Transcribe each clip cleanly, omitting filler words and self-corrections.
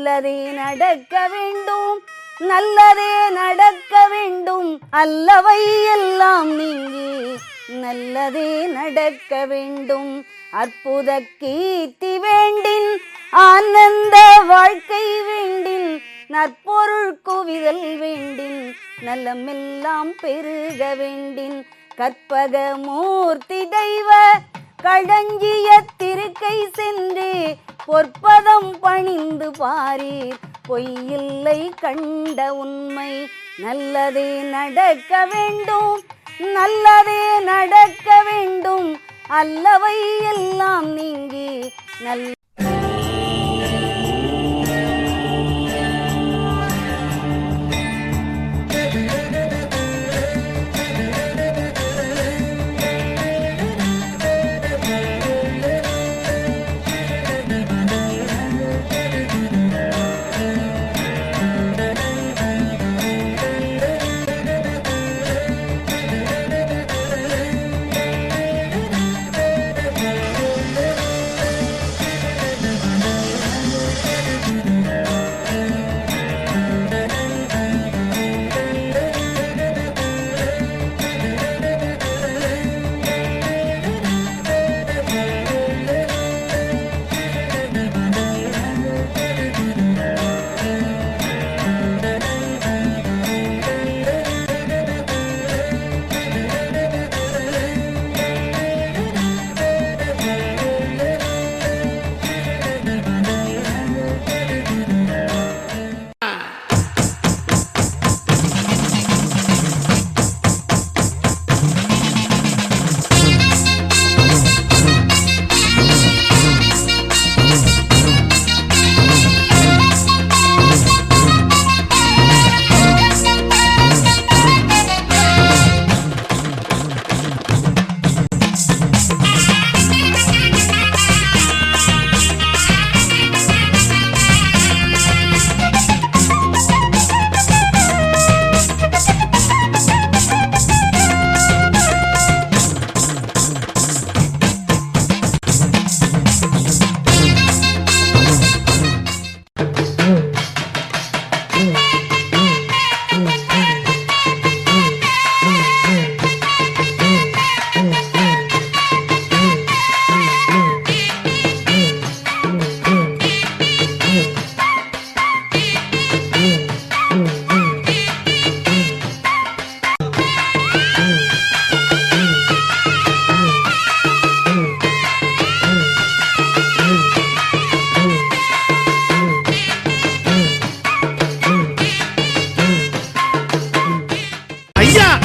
நல்லதே நடக்க வேண்டும், நல்லதே நடக்க வேண்டும், அல்லவை எல்லாம் நீங்கி நல்லதே நடக்க வேண்டும். அற்புத கீர்த்தி வேண்டின், ஆனந்த வாழ்க்கை வேண்டின், நற்பொருள் குவிதல் வேண்டின், நலமெல்லாம் பெருக வேண்டின். கற்பக மூர்த்தி தெய்வ களஞ்சிய திருக்கை சென்று பொற்பதம் பணிந்து பாரீர், பொய்யில்லை கண்ட உண்மை. நல்லதே நடக்க வேண்டும், நல்லதே நடக்க வேண்டும், அல்லவை எல்லாம் நீங்கி நல்ல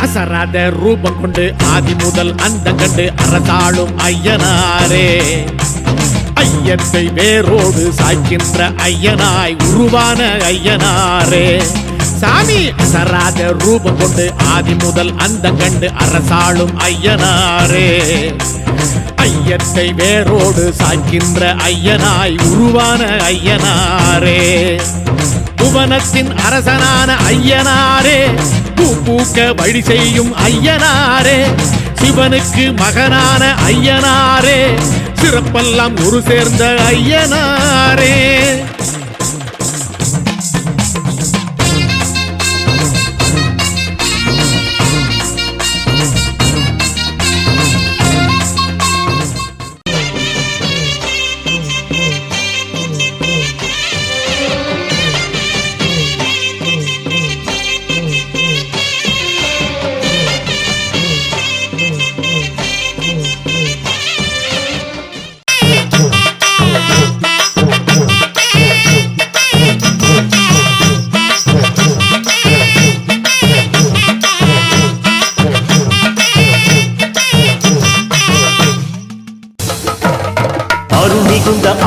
அசராத ரூபம் கொண்டு ஆதி முதல் அந்த கண்டு அரசாளும் ஐயனாரே, ஐயத்தை வேரோடு சாய்க்கின்ற ஐயனாய் உருவான ஐயனாரே. சாமி அசராத ரூபம் கொண்டு ஆதி முதல் அந்த கண்டு அரசாளும் ஐயனாரே, ஐயத்தை வேரோடு சாய்க்கின்ற ஐயனாய் உருவான ஐயனாரே. புவனத்தின் அரசனான ஐயனாரே, பூ பூக்க வழி செய்யும் ஐயனாரே, சிவனுக்கு மகனான ஐயனாரே, சிறப்பெல்லாம் ஒரு சேர்ந்த ஐயனாரே.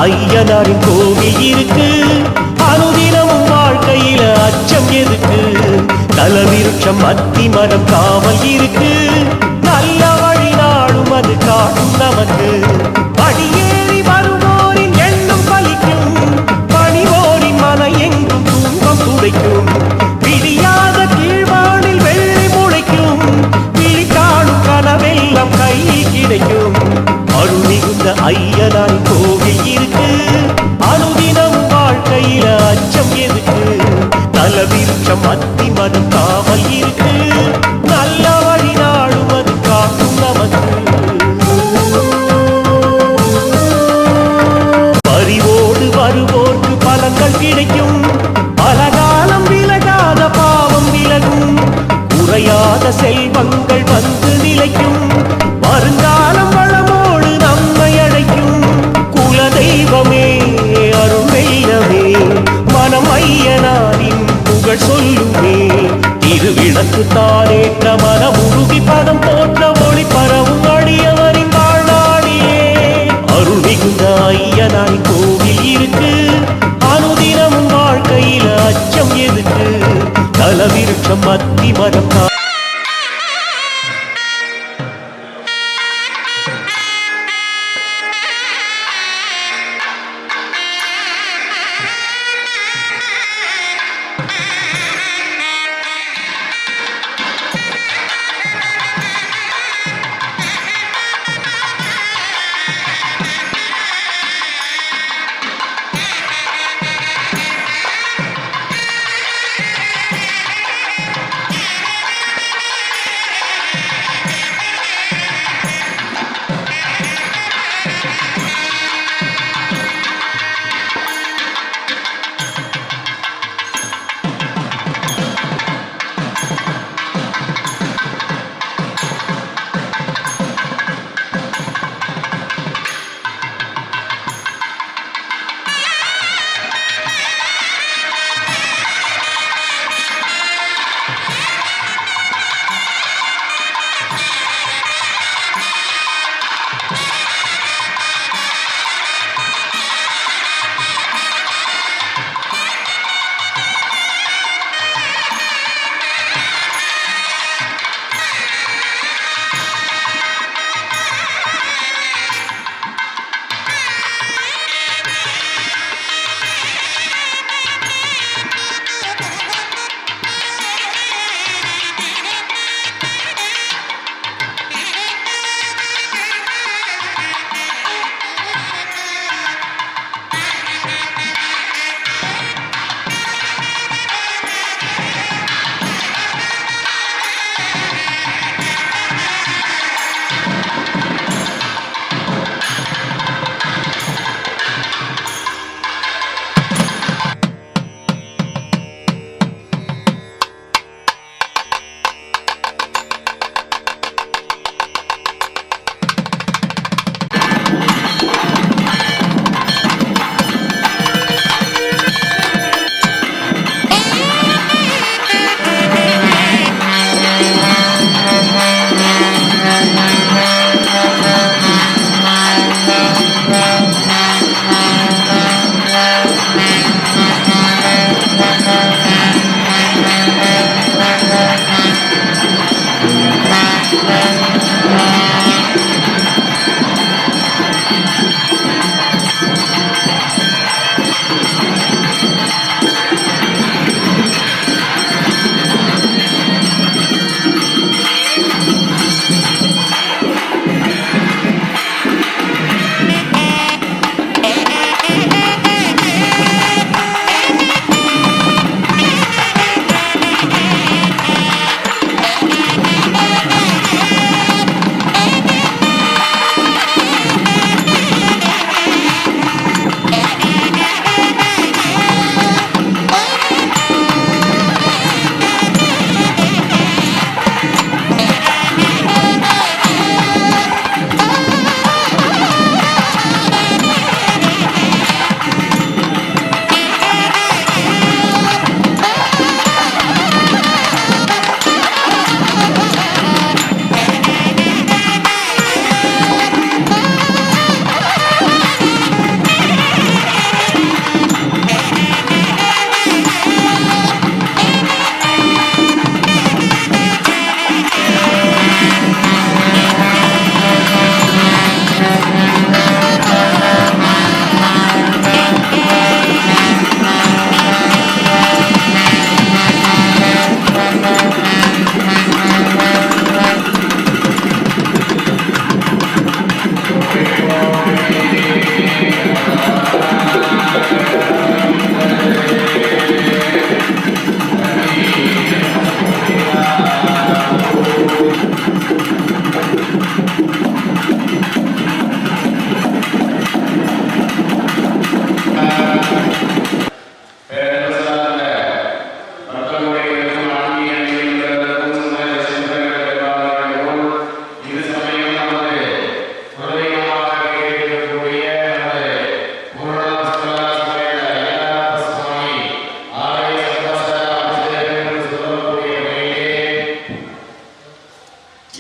ஐயனாரின் கோவில் இருக்கு, அனுதினமும் வாழ்க்கையில அச்சம் எதுக்கு? தலவிருட்சம் அத்தி மரம் காவல் இருக்கு, நல்ல வழி நாடும் அது காட்டும் நமக்கு. படியேறி வருவோரின் எண்ணம் பலிக்கும், பணிவோரின் மன எங்கும் துன்பம் துடைக்கும். விடியாத கீழ்வானில் வெள்ளி முளைக்கும், விழி காணும் கனவெல்லாம் கையில் கிடைக்கும். அருள் மிகுந்த ஐயனாரின் கோவில் இருக்கு, அனுதினம் வாழ்க்கையில காவல் இருக்கு நல்ல வழி நாடும் அது காக்கும் நமக்கு பறிவோடு வருவோர்க்கு பலன்கள் கிடைக்கும் பலகாலம் விலகாத பாவம் விலகும் குறையாத செல்வங்கள் வந்து நிலைக்கும் வருங்காலம் வளமோடு நம்மை அடைக்கும் குல தெய்வமே அருள் வெள்ளமே மனம் ஐயனாரின் புகழ் சொல்லுமே திருவிளக்கு தானேற்ற மனம் உருகி பதம் போற்ற ஒளி பரவும் அடியவரின் வாழ்நாளிலே அருள் மிகுந்த ஐயனாரின் கோவில் இருக்கு அனுதினமும் வாழ்க்கையில அச்சம் எதுக்கு தலவிருட்சம் அத்தி மரம்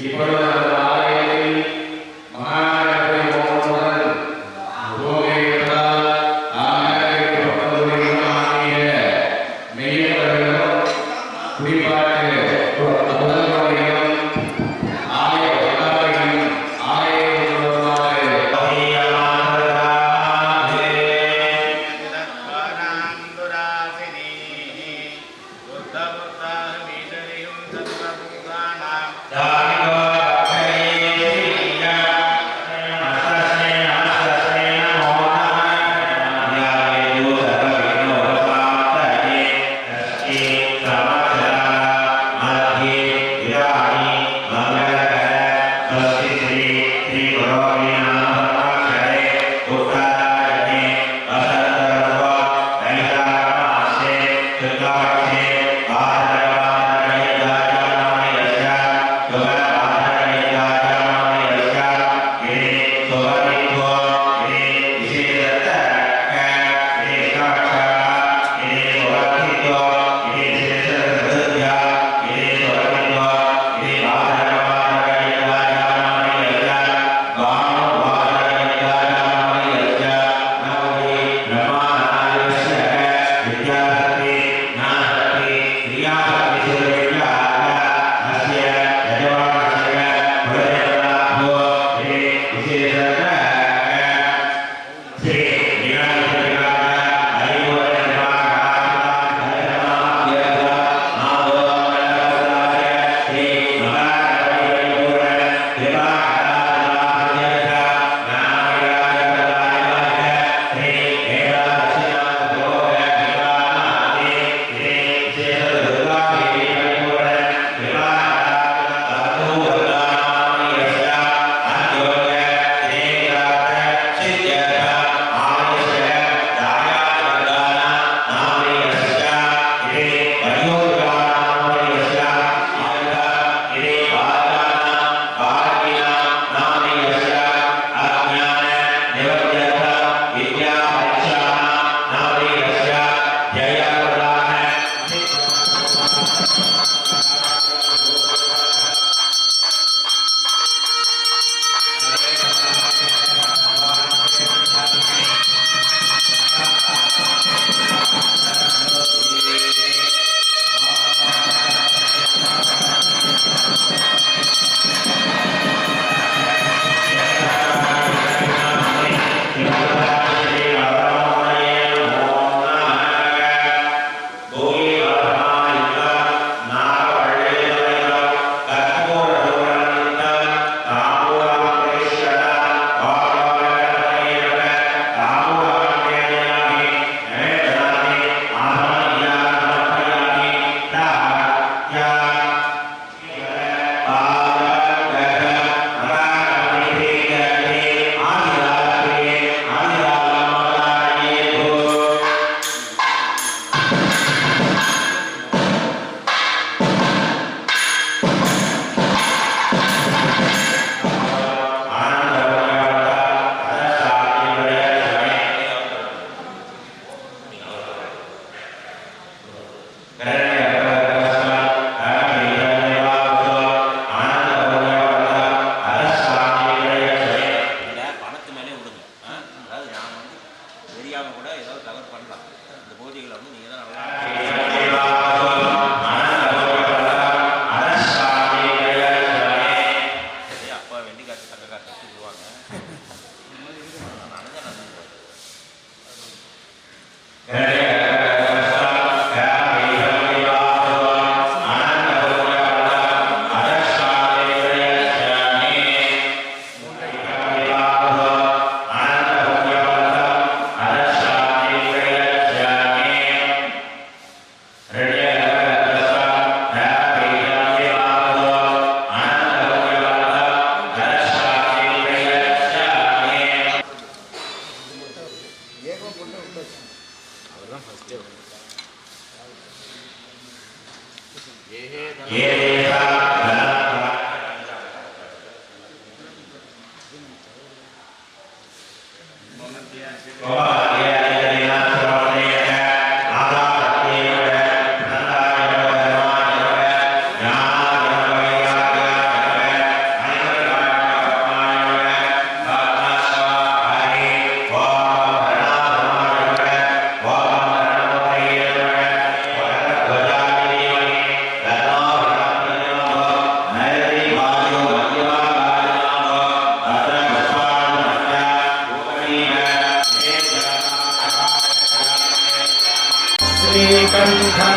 இப்பொழுது நமது ஆலயத்தில் மகாகணபதி ஹோமத்துடன் பூமியிட்டால் ஆகாயத்தை ஆகிய மெய்யவர்களும் குடிபாட்டு முதல்வரையும் ஆலய வட்டாரையும் Karena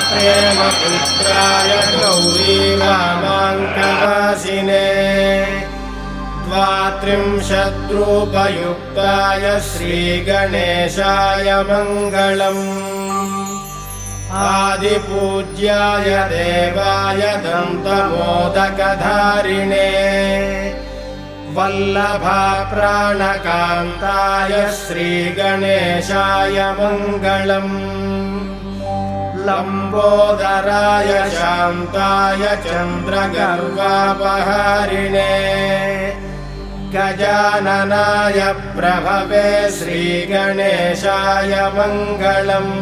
प्रेमपुत्राय गौरीवामाङ्कवासिने द्वात्रिंशद्रूपयुक्ताय श्रीगणेशाय मङ्गलम् आदिपूज्याय देवाय दन्तमोदकधारिणे वल्लभाप्राणकान्ताय श्रीगणेशाय मङ्गलम् लम्बोदराय शान्ताय चन्द्रगर्वापहारिणे गजाननाय प्रभवे श्रीगणेशाय मङ्गलम्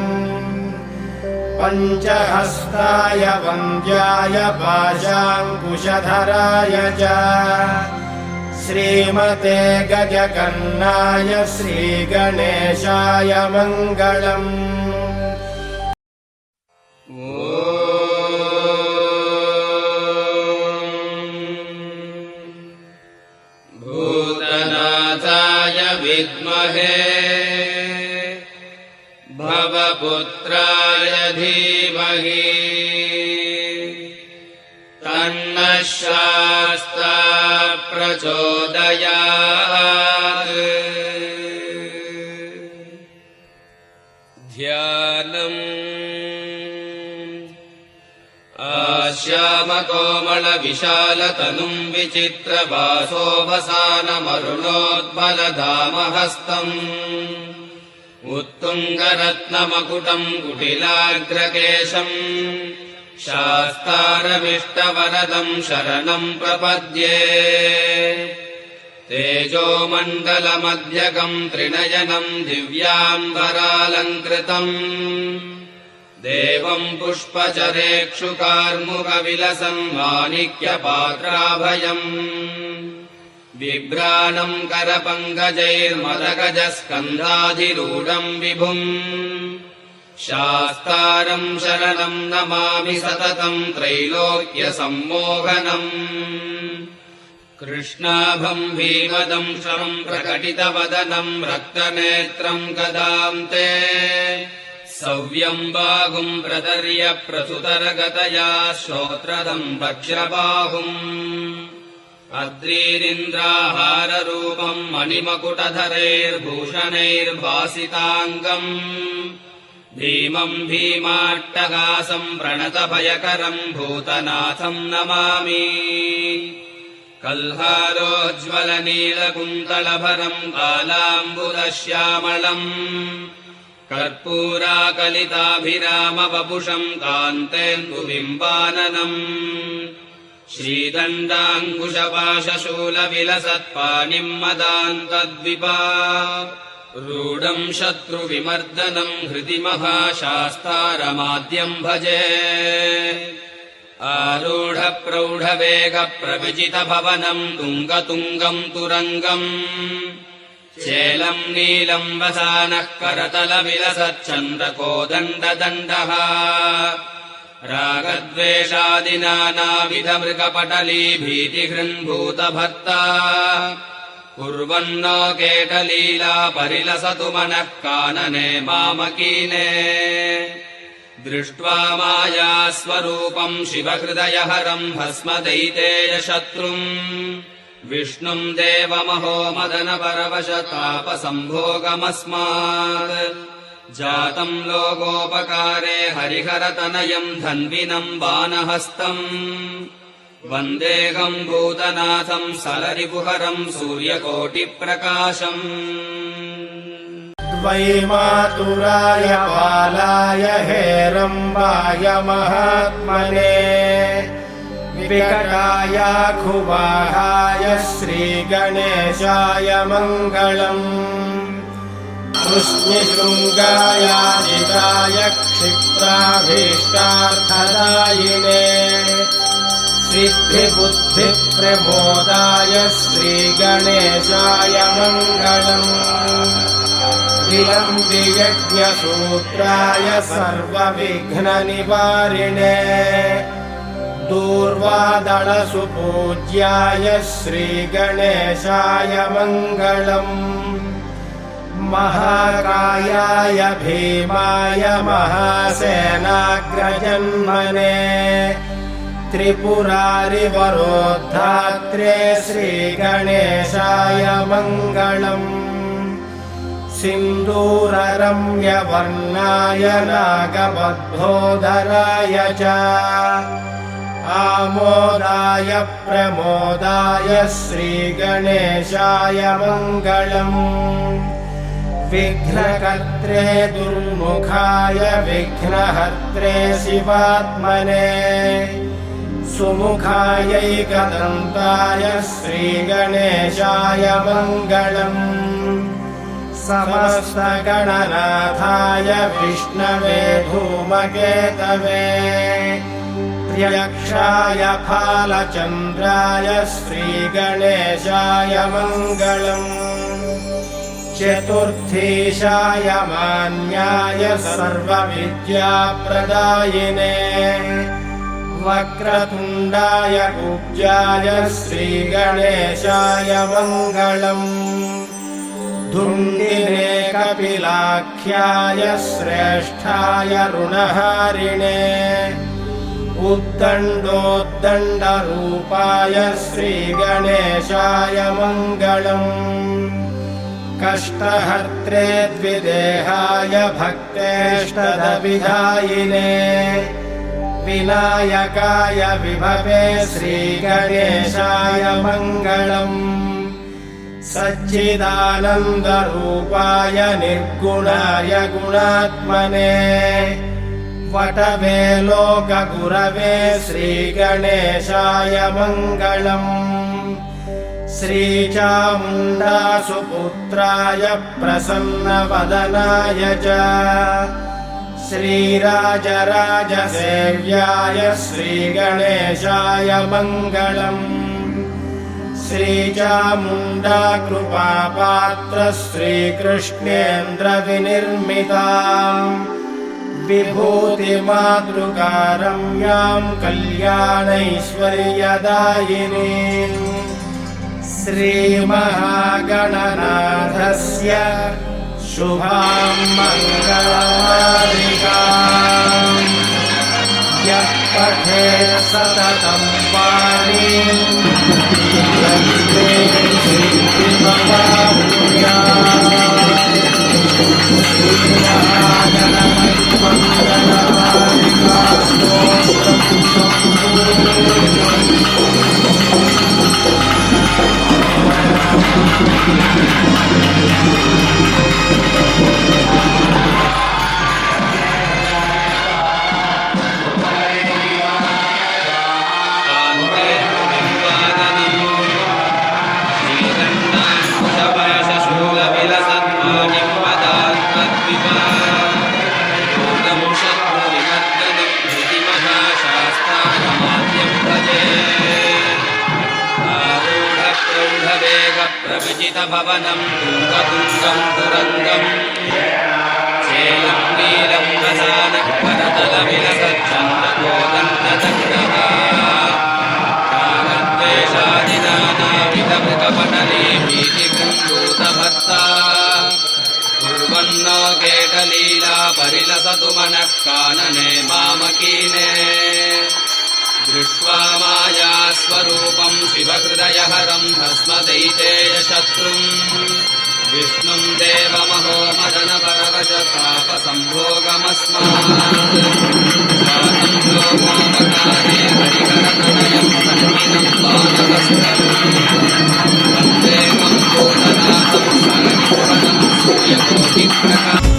पञ्चहस्ताय वन्द्याय पाशाङ्कुशधराय च श्रीमते गजकर्णाय श्रीगणेशाय मङ्गलम् भूतनाथाय विद्महे भवपुत्राय धीमहि तन्नः शास्ता प्रचोदयात् ध्यानम् आश्यामकोमलविशालतनुं विचित्रवासोऽवसानमरुणोद्बलधामहस्तम् उत्तुङ्गरत्नमकुटम् कुटिलाग्रकेशम् शास्तारमिष्टवरदम् शरणम् प्रपद्ये तेजोमण्डलमध्यगम् त्रिनयनम् दिव्याम्बरालङ्कृतम् देवम् पुष्पचरेक्षुकार्मुकविलसन् माणिक्यपात्राभयम् बिभ्राणम् करपङ्कजैर्मदगजस्कन्धाधिरूढम् विभुम् शास्तारम् शरणम् नमामि सततम् त्रैलोक्यसम्मोहनम् कृष्णाभम् भीमदम् श्रमम् प्रकटितवदनम् रक्तनेत्रम् गदान्ते सव्यम् बाहुम् प्रदर्य प्रसुतरगतया श्रोत्रदम् वक्ष्रबाहुम् अद्रीरिन्द्राहाररूपम् मणिमकुटधरैर्भूषणैर्भासिताङ्गम् भीमम् भीमाट्टहासम् प्रणतभयकरम् भूतनाथम् नमामि कल्हारोज्ज्वलनीलकुन्तलभरम् कालाम्बुदश्यामलम् कर्पूराकलिताभिरामवपुषम् कान्तेन्दुबिम्बाननम् श्रीदण्डाङ्कुशपाशशूलविलसत्पाणिम् मदान्तद्विपा रूढम् शत्रुविमर्दनम् हृदि महाशास्तारमाद्यम् भजे आरूढप्रौढवेगप्रविजितभवनम् तुङ्गतुङ्गम् तुरङ्गम् चेलम् नीलम् वसानः करतलविलसच्चन्द्रकोदण्डदण्डः रागद्वेषादिनानाविधमृगपटली भीतिहृन्भूतभर्ता कुर्वन्नो केटलीला परिलसतु मनः कानने मामकीने दृष्ट्वा मायास्वरूपम् शिवहृदयहरम् भस्मदैतेयशत्रुम् विष्णुम् देवमहो मदनपरवशतापसम्भोगमस्मात् जातम् लोकोपकारे हरिहरतनयम् धन्विनम् बाणहस्तम् वन्देऽहम् भूतनाथम् सलरिपुहरम् सूर्यकोटिप्रकाशम् वैमातुराय बालाय हेरम्बाय महात्मने विकटाय खुवाहाय श्रीगणेशाय मङ्गलम् कृष्णशृङ्गायाजिताय क्षिप्राभीष्टार्थदायिने सिद्धिबुद्धिप्रमोदाय श्रीगणेशाय मङ्गलम् विलम्बियज्ञसूत्राय सर्वविघ्ननिवारिणे दूर्वादलसुपूज्याय श्रीगणेशाय मङ्गलम् महाकायाय भीमाय महासेनाग्रजन्मने त्रिपुरारिवरोद्धात्रे श्रीगणेशाय मङ्गलम् सिन्दूररम्यवर्णाय नागबद्धोदराय च आमोदाय प्रमोदाय श्रीगणेशाय मङ्गलम् विघ्नकर्त्रे दुर्मुखाय विघ्नहर्त्रे शिवात्मने सुमुखायैकदन्ताय श्रीगणेशाय मङ्गलम् समस्तगणनाथाय विष्णवे धूमकेतवे त्र्यक्षाय फालचन्द्राय श्रीगणेशाय मङ्गलम् चतुर्थीशाय मान्याय सर्वविद्याप्रदायिने वक्रतुण्डाय कुब्जाय श्रीगणेशाय मङ्गलम् धुण्डिने कपिलाख्याय श्रेष्ठाय ऋणहारिणे उद्दण्डोद्दण्डरूपाय श्रीगणेशाय मङ्गलम् कष्टहर्त्रे द्विदेहाय भक्तेष्टदविधायिने विनायकाय विभवे श्रीगणेशाय मङ्गलम् सच्चिदानन्दरूपाय निर्गुणाय गुणात्मने वटवे लोकगुरवे श्रीगणेशाय मङ्गलम् श्रीचामुण्डासुपुत्राय प्रसन्नवदनाय च श्रीराजराजसेव्याय श्रीगणेशाय मङ्गलम् श्रीचामुण्डा कृपापात्र श्रीकृष्णेन्द्रविनिर्मिताम् विभूतिमातृकारम्यां कल्याणैश्वर्यदायिनीम् श्रीमहागणनाथस्य शुभां मङ्गलमालिकाम् यः पठेत् सततं पाणिं भवनं तुङ्गतुङ्गं तुरङ्गम् चेयं नीलं रसानः करतलविलसच्छन्दकोदन्ततङ्गः कालद्वेषादिनानाविधमृगपटले भीतिकुण्डूतभर्ता कुर्वन्नो केटलीला परिलसतु मनः कानने मामकीने दृष्ट्वा मायास्वरूपं शिवहृदयहरं भस्मदैतेय शत्रुम् विष्णुं देवमहो मदनपरवशतापसम्भोगमस्मात् जातं लोकोपकारे हरिहरतनयं तन्मिनं बाणवस्त्रम् वन्देकं भूतनाथं सलगिपुरनं सूर्यकोटिप्रकाशम्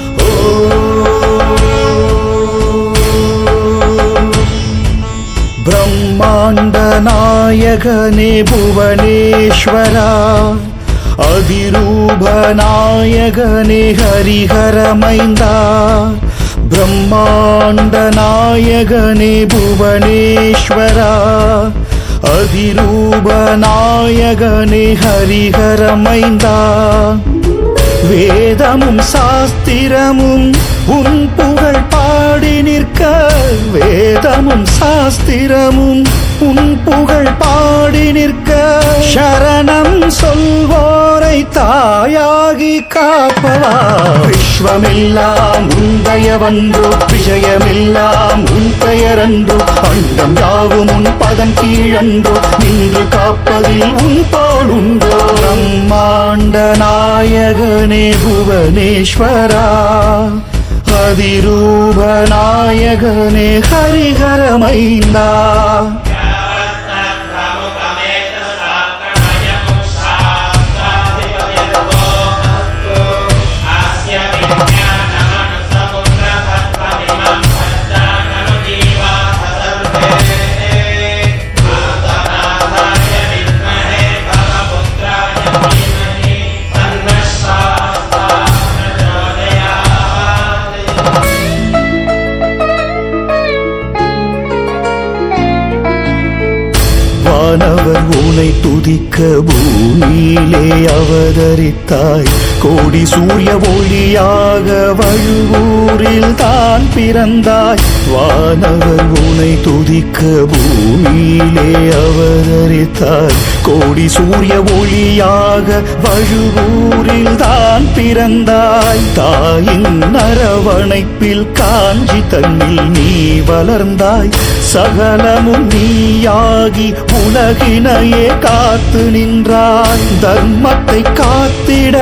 ब्रह्माण्डनायकने भुवनेश्वरा अधिरूपनायकने हरिहरमैन्दा ब्रह्माण्डनायकने भुवनेश्वरा அதிரூபநாயகனே ஹரிஹரமைந்தா வேதமும் சாஸ்திரமும் உன் புகழ் பாடி நிற்க வேதமும் சாஸ்திரமும் உன் புகழ் பாடி நிற்க சரணம் சொல்வோரை தாயாகி காப்பவா. விஸ்வமெல்லாம் உந்தயவன்றோ விஜயமெல்லாம் உன் பெயரன்றோ அண்டம் யாவும் உன் பதம் கீழன்றோ நின்று காப்பதில் உன் போலுண்டோ. பிரம்மாண்ட நாயகனே புவனேஸ்வரா அதிரூப நாயகனே ஹரிஹரமைந்தா. வானவர் உனை துதிக்க பூமியிலே அவதரித்தாய். கோடி சூரிய ஒளியாக வழுவூரில் தான் பிறந்தாய். வானவர் உனை துதிக்க பூமியிலே அவதரித்தாய். கோடி சூரிய ஒளியாக வழுவூரில் தான் பிறந்தாய். தாயின் அரவணைப்பில் காஞ்சி தன்னில் நீ வளர்ந்தாய். சகலமும் நீயாகி உலகினையே காத்து நின்றாய். தர்மத்தை காத்திட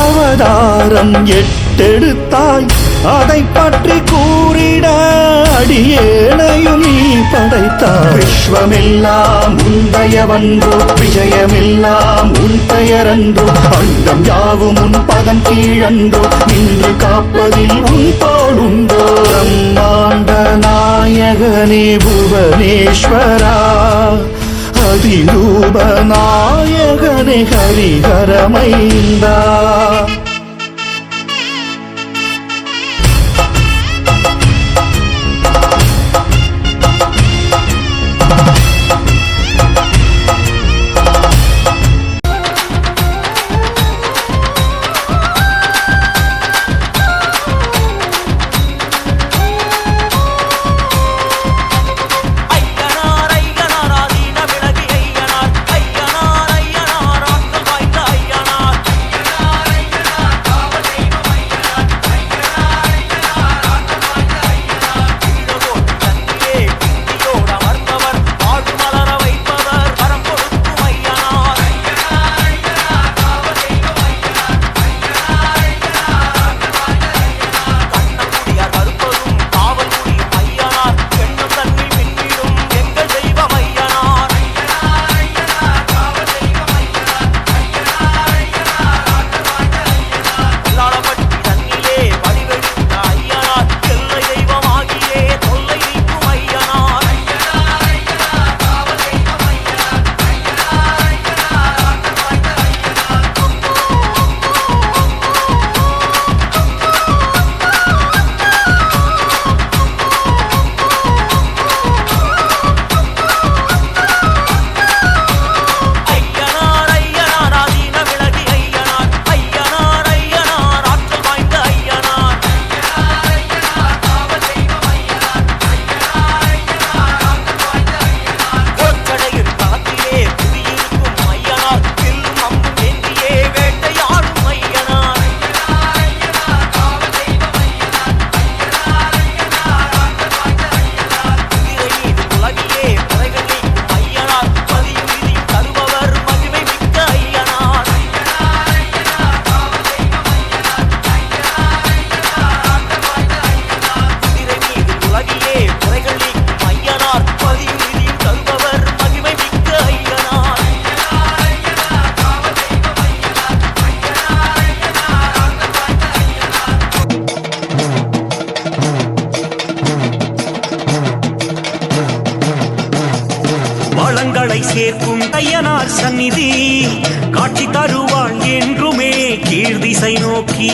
அவதாரம் எட்டெடுத்தாய். அதை பற்றி கூறிட அடியேனையும் நீ படைத்தாய். விஸ்வமெல்லாம் உந்தயவன்றோ விஜயமெல்லாம் உன் பெயரன்றோ அண்டம் யாவும் உன் பதம் கீழன்றோ நின்று காப்பதில் உன் போலுண்டோ. பிரம்மாண்ட நாயகனே புவனேஸ்வரா அதிரூப நாயகனே ஹரிஹரமைந்தா. சேர்க்கும் ஐயனார் சந்நிதி காட்சி தருவாள் என்றுமே கீழ்திசை நோக்கி.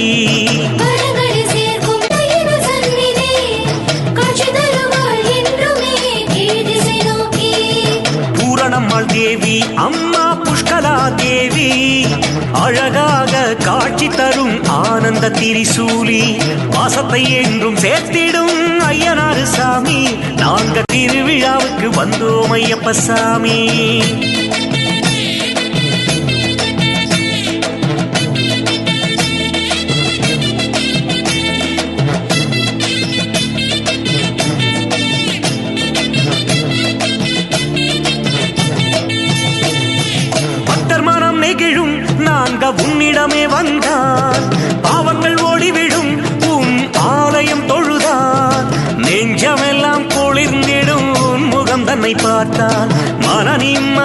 பூரணம்மாள் தேவி அம்மா புஷ்கலா தேவி அழகாக காட்சி தரும் ஆனந்த திரிசூலி வாசத்தை என்றும் சேர்த்திடும் ஐயனார் சாமி. நாங்க திருவிழாவுக்கு வந்தோம் ஐயப்ப சாமி.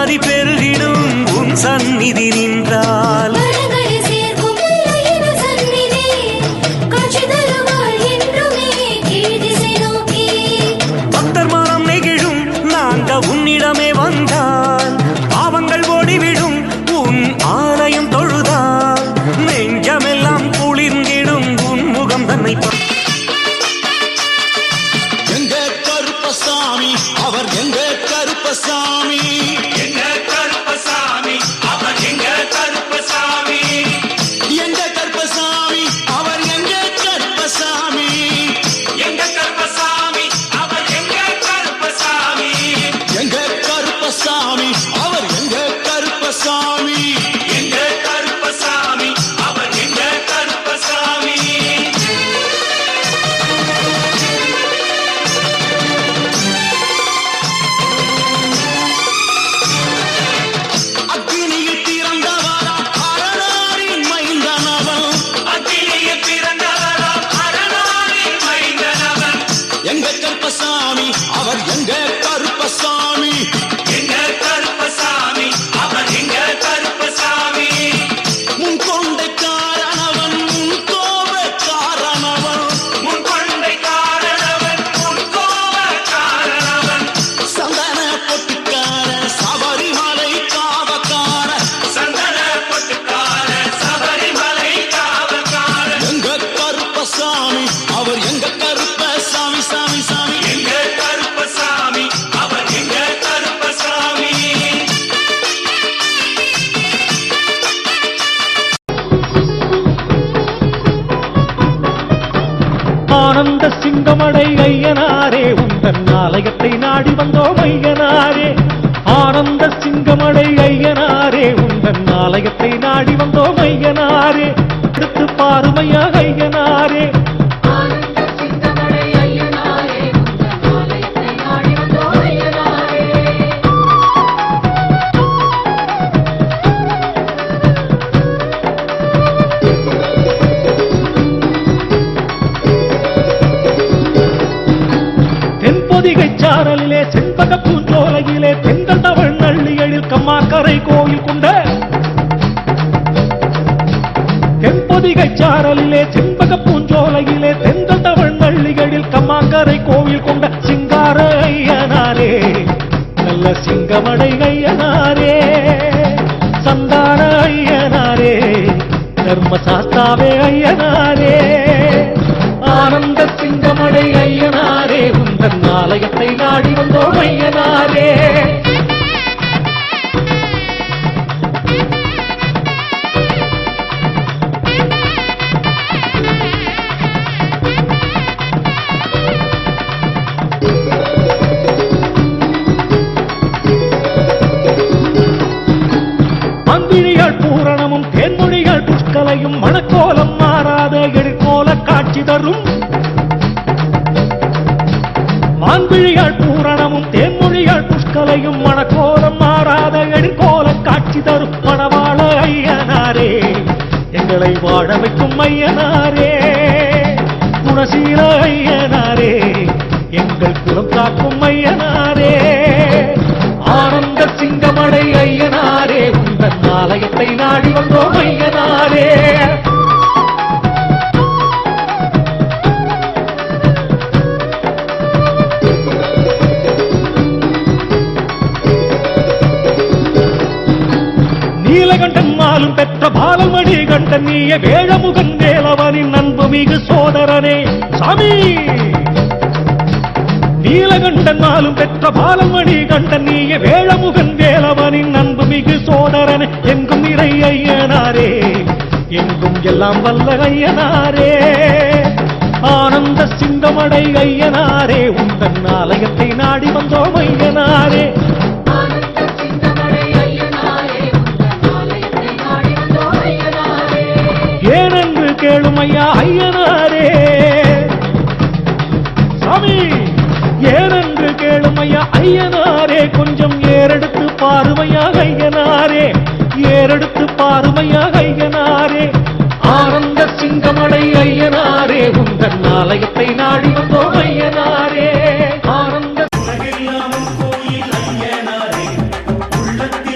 நிம்மதி பெருகிடும் உன் சந்நிதி நின்றால். பக்தர் மனம் நெகிழும் நாங்க உன்னிடமே வந்தால், பாவங்கள் ஓடிவிடும் உன் ஆலயம் தொழுதால், நெஞ்சமெல்லாம் குளிர்ந்திடும் உன் முகம் தன்னை. எங்க கருப்பசாமி அவர் எங்க கருப்பசாமி, எங்க கருப்பசாமி அவர் எங்க கருப்பசாமி, எங்க கருப்பசாமி அவர் எங்க கருப்பசாமி, எங்க கருப்பசாமி அவர் எங்க கருப்பசாமி, எங்க கருப்பசாமி அவர் எங்க கருப்பசாமி. எங்க கருப்பசாமி அவர் எங்க கருப்பசாமி. அக்னியில் பிறந்தவரா அரணாரின் மைந்தனவன், அக்கினியில் பிறந்தவராம் அரணாரின் மைந்தனவன், எங்க கருப்பசாமி அவர் எங்க கருப்பசாமி, எங்க கருப்பசாமி அவர் எங்க கருப்பசாமி. முன் கொண்டை காரணவன் முன் கோப காரணவன், முன் கொண்டை காரணவன் முன் கோப காரணவன், சந்தன பொட்டுக்கார சபரிமலை காவக்கார, சந்தன பொட்டுக்கார சபரிமலை காவல்கார, எங்க கருப்பசாமி அவர் எங்க கருப்பசாமி சாமி சாமி. எங்க கருப்பசாமி அவர் எங்க கருப்பசாமி. ஆனந்த சிங்கமடை ஐயனாரே உந்தன் ஆலயத்தை நாடி வந்தோம் ஐயனாரே. ஆனந்த சிங்கமடை ஐயனாரே உந்தன் ஆலயத்தை நாடி வந்தோம் ஐயனாரே. எடுத்து பாருமையா ஐயனாரே. தென்பொதிகை சாரலிலே செண்பக பூஞ்சோலையிலே தெங்கள் தவழ் நள்ளியழில் கம்மாக்கரை கோயில் கொண்ட, தென்பொதிகை சாரலிலே செண்பக பூஞ்சோலையிலே தெங்கள் தவழ் நள்ளிகளில் கம்மாக்கரை கோவில் கொண்ட சிங்கார ஐயனாரே, நல்ல சிங்கமடை ஐயனாரே, சந்தான ஐயனாரே, தர்மசாஸ்தாவே ஐயனாரே. ஆனந்த சிங்கமடை ஐயனாரே உந்தன் ஆலயத்தை நாடி வந்தோம் ஐயனாரே. மந்திரிகள் பூரணமும் தேன்மொழிகள் புஷ்கலையும் மணக்கோலம் மாறாத எழிற்கோல காட்சி தரும். மான்விழிகள் பூரணமும் தேன்மொழிகள் புஷ்கலையும் மணக்கோலம் மாறாத எழிற்கோல காட்சி தரும் மணவாள ஐயனாரே, எங்களை வாழ வைக்கும் ஐயனாரே. குணசீல ஐயனாரே, எங்கள் குலம் காக்கும் ஐயனாரே. ஆனந்த சிங்கமடை ஐயனாரே உந்தன் ஆலயத்தை நாடி வந்தோம் ஐயனாரே. நீலகண்டன் மாலும் பெற்ற பாலமணி கண்டன் நீய வேழமுகன் வேலவனின் அன்பு மிகு சோதரனே சாமி. நீலகண்டன் மாலும் பெற்ற பாலமணி கண்டன் நீய வேழமுகன் வேலவனின் அன்பு மிகு சோதரனே, எங்கும் நிறை ஐயனாரே, எங்கும் எல்லாம் வல்ல ஐயனாரே. ஆனந்த சிங்கமடை ஐயனாரே உந்தன் ஆலயத்தை நாடி வந்தோம் ஐயனாரே. ஏனென்று கேளும் ஐயா ஐயனாரே சாமி, ஏனென்று கேளும் ஐயா ஐயனாரே. கொஞ்சம் ஏறெடுத்து பாருமையா ஐயனாரே, ஏறெடுத்து பாருமையா ஐயனாரே. ஆனந்த சிங்கமடை ஐயனாரே உந்தன் ஆலயத்தை நாடி வந்தோம் ஐயனாரே. ஆனந்த உலகெல்லாம் கோயில் ஐயனாரே, உள்ளத்தில்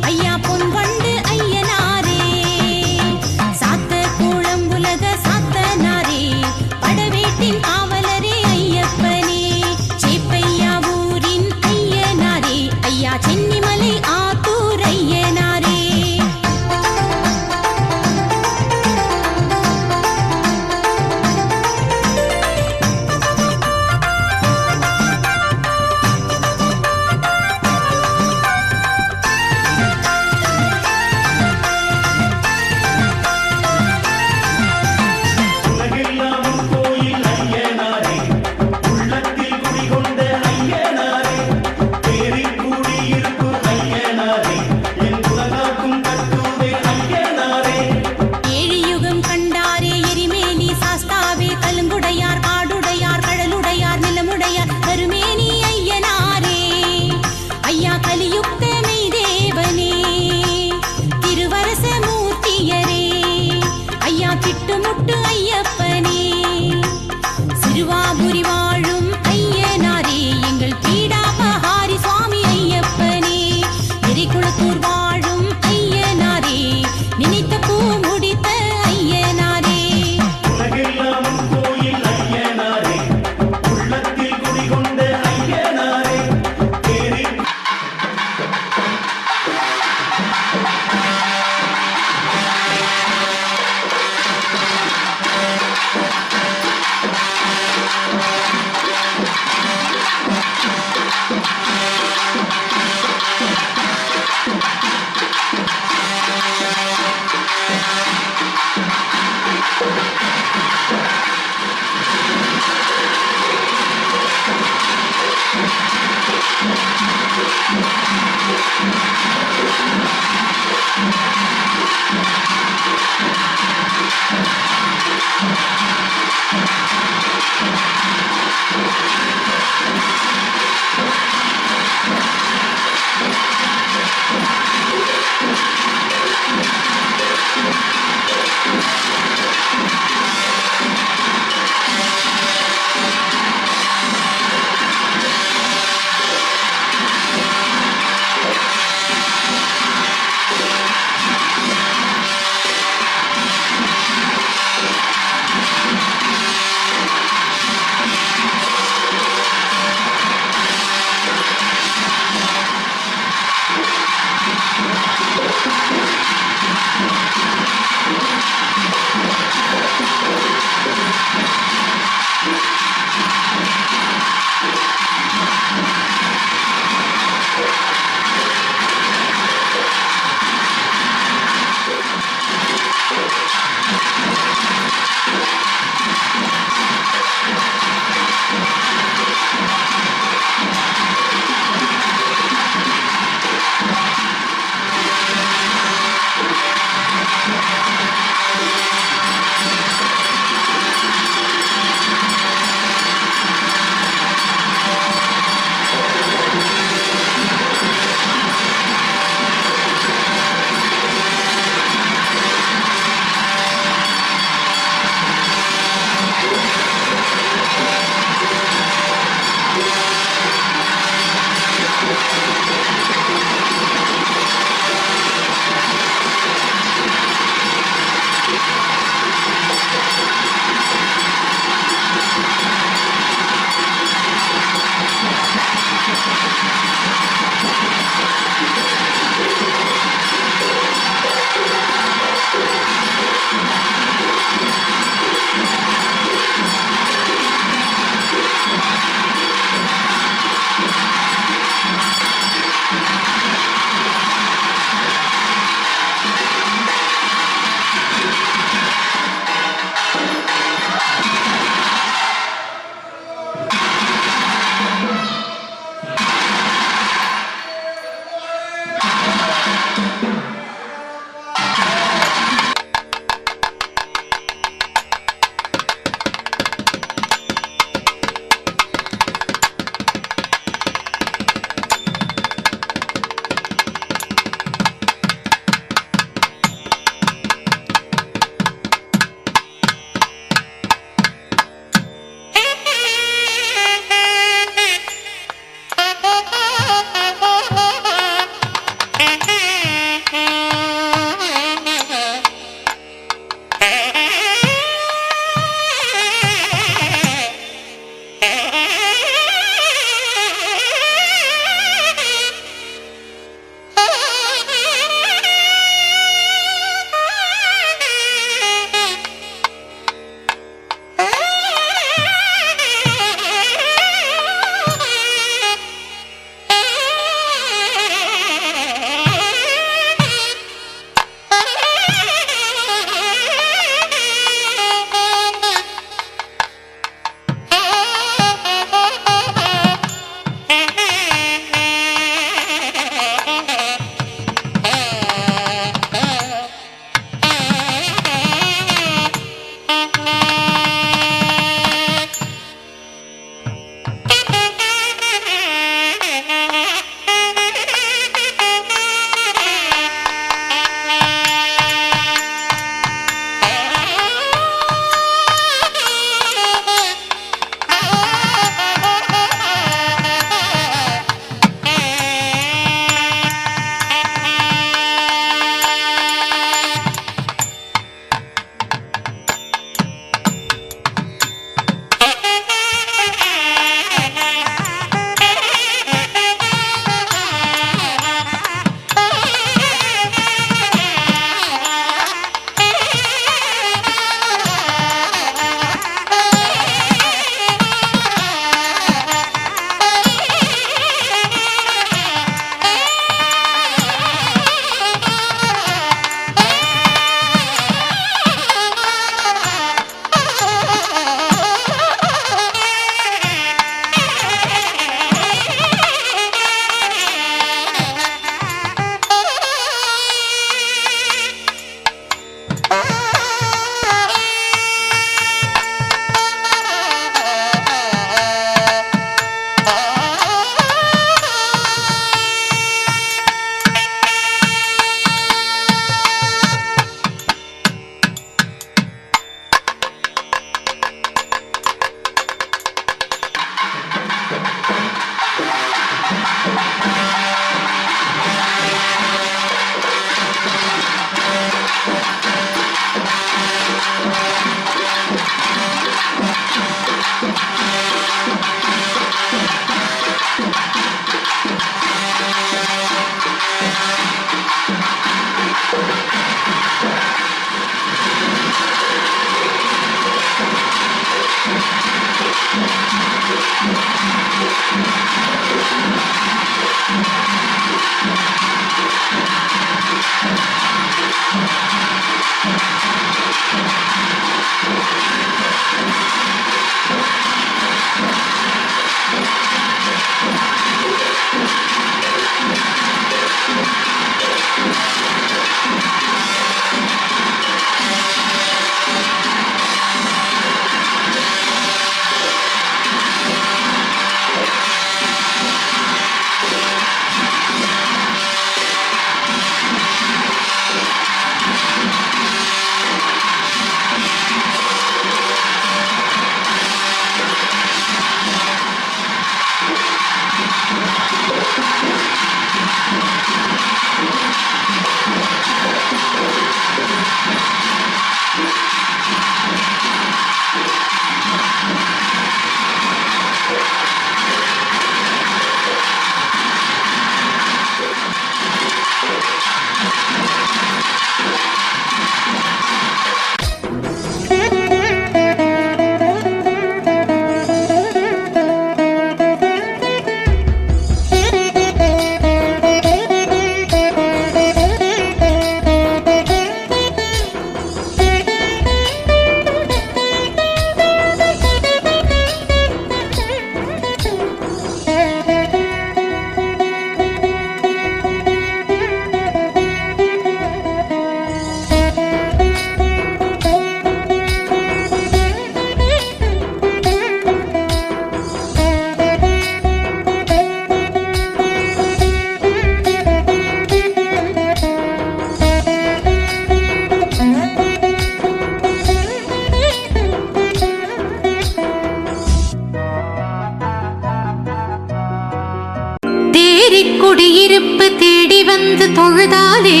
குடியிருப்பு தேடி வந்து தொழுதாலே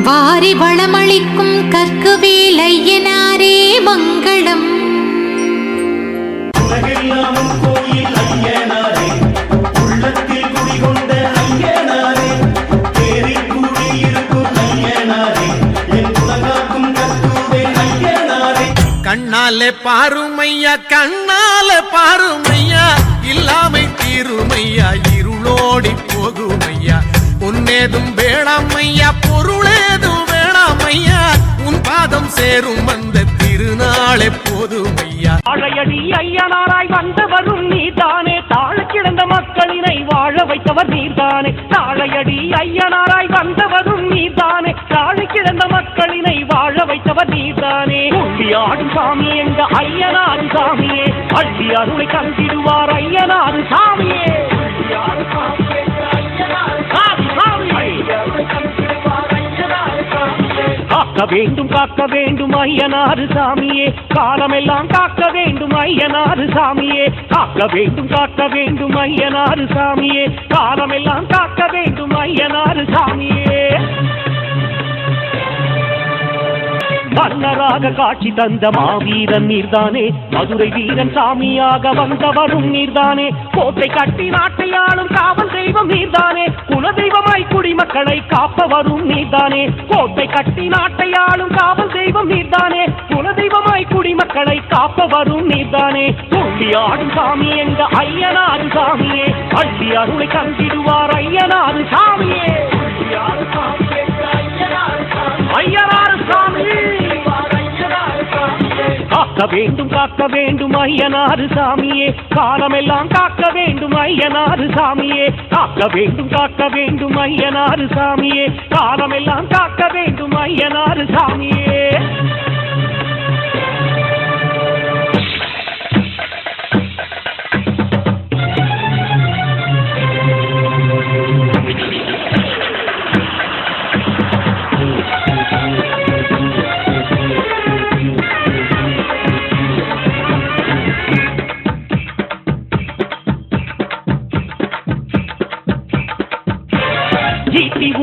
வாரி வளமளிக்கும் கற்குவேல் ஐயனாரே மங்களம். உலகெல்லாம் கோயில் ஐயனாரே, உள்ளத்தில் குடிகொண்ட ஐயனாரே, தேரில் குடியிருக்கும் ஐயனாரே, என் உலகாக்கும் கற்குவேல் ஐயனாரே. கண்ணாலே பாருமையா, கண்ணாலே பாருமையா, இல்லாமை தீருமையா, இருளோடி போகுமையா. உன்னேதும் வேணாமையா, பொருளேதும் வேணாமையா, உன் பாதம் சேரும் அந்த திருநாளே போதுமையா. அழையடி ஐயனாராய் வந்தவரும் நீதானே, தாழ கிடந்த மக்களினை வாழ வைத்தவர் நீதானே. தாழையடி ஐயனாராய் வந்தவரும் நீதானே, தாழ கிடந்த மக்களினை வாழ வைத்தவர் நீதானே. ஆடும் சாமி எங்க ஐயனாரு சாமியே, அள்ளி அருளை தந்திடுவார் ஐயனாரு சாமியே. காக்க வேண்டும் காக்க வேண்டும் ஐயனாரு சாமியே, காலமெல்லாம் காக்க வேண்டும் ஐயனாரு சாமியே. காக்க வேண்டும் காக்க வேண்டும் ஐயனாரு சாமியே, காலமெல்லாம் காக்க வேண்டும் ஐயனாரு சாமியே. மன்னராக காட்சி தந்த மாவீரன் நீர்தானே, மதுரை வீரன் சாமியாக வந்தவரும் நீர்தானே. கோட்டை கட்டி நாட்டை ஆளும் காவல் தெய்வம் நீர்தானே, குலதெய்வமாய் குடிமக்களை காப்பவரும் நீர்தானே. கோட்டை கட்டி நாட்டை ஆளும் காவல் தெய்வம் நீர்தானே, குலதெய்வமாய் குடிமக்களை காப்பவரும் நீர்தானே. துள்ளி ஆடும் சாமி எங்க ஐயனாரு சாமியே, அள்ளி அருளை தந்திடுவார் ஐயனாரு சாமியே. ஐயனாரு சாமி காக்க வேண்டும் ஐயனாரு சாமியே, காலமெல்லாம் காக்க வேண்டும் ஐயனாரு சாமியே. காக்க வேண்டும் ஐயனாரு சாமியே, காலமெல்லாம் காக்க வேண்டும் ஐயனாரு சாமியே.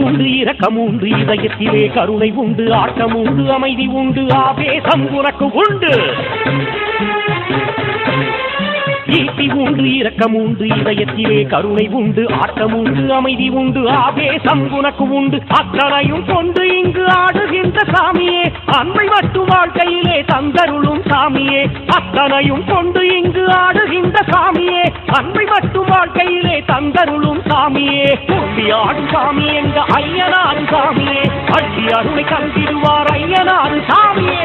உண்டு இரக்கம் உண்டு, இதயத்திலே கருணை உண்டு, ஆட்டம் உண்டு, அமைதி உண்டு, ஆவேசம் உனக்கு உண்டு. ஈட்டி உண்டு இரக்கம் உண்டு, இதயத்திலே கருணை உண்டு, ஆட்டம் உண்டு, அமைதி உண்டு, ஆவேசம் உனக்கு உண்டு. அத்தனையும் கொண்டு இங்கு ஆடுகின்ற சாமியே, அன்மை மட்டும் வாழ்க்கையிலே தந்தருளும் சாமியே. அத்தனையும் கொண்டு இங்கு ஆடுகின்ற சாமியே, அன்மை மட்டும் வாழ்க்கையிலே தந்தருளும் சாமியே. துள்ளி ஆடும் சாமி எங்க ஐயனாரு சாமியே, அள்ளி அருளை தந்திடுவார் ஐயனாரு சாமியே.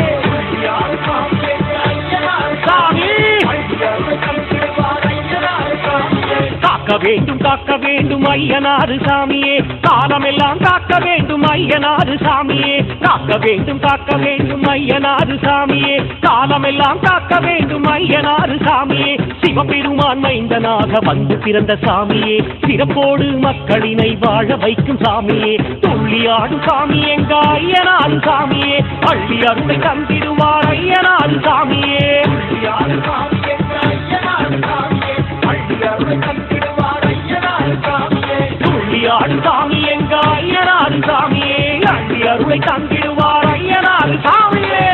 காக்க வேண்டும் ஐயனாரு சாமியே, காலமெல்லாம் காக்க வேண்டும் ஐயனாரு சாமியே. காக்க வேண்டும் ஐயனாரு சாமியே, காலமெல்லாம் காக்க வேண்டும் ஐயனாரு சாமியே. சிவபெருமான் மைந்தனாக வந்து பிறந்த சாமியே, சிறப்போடு மக்களினை வாழ வைக்கும் சாமியே. துள்ளி ஆடும் சாமி எங்க ஐயனாரு சாமியே, அள்ளி அருளை தந்திடுவார் ஐயனாரு சாமியே. துள்ளியாடும் சாமி எங்க ஐயனாரு சாமியே, அள்ளி அருளை தந்திடுவார் ஐயனாரு சாமியே.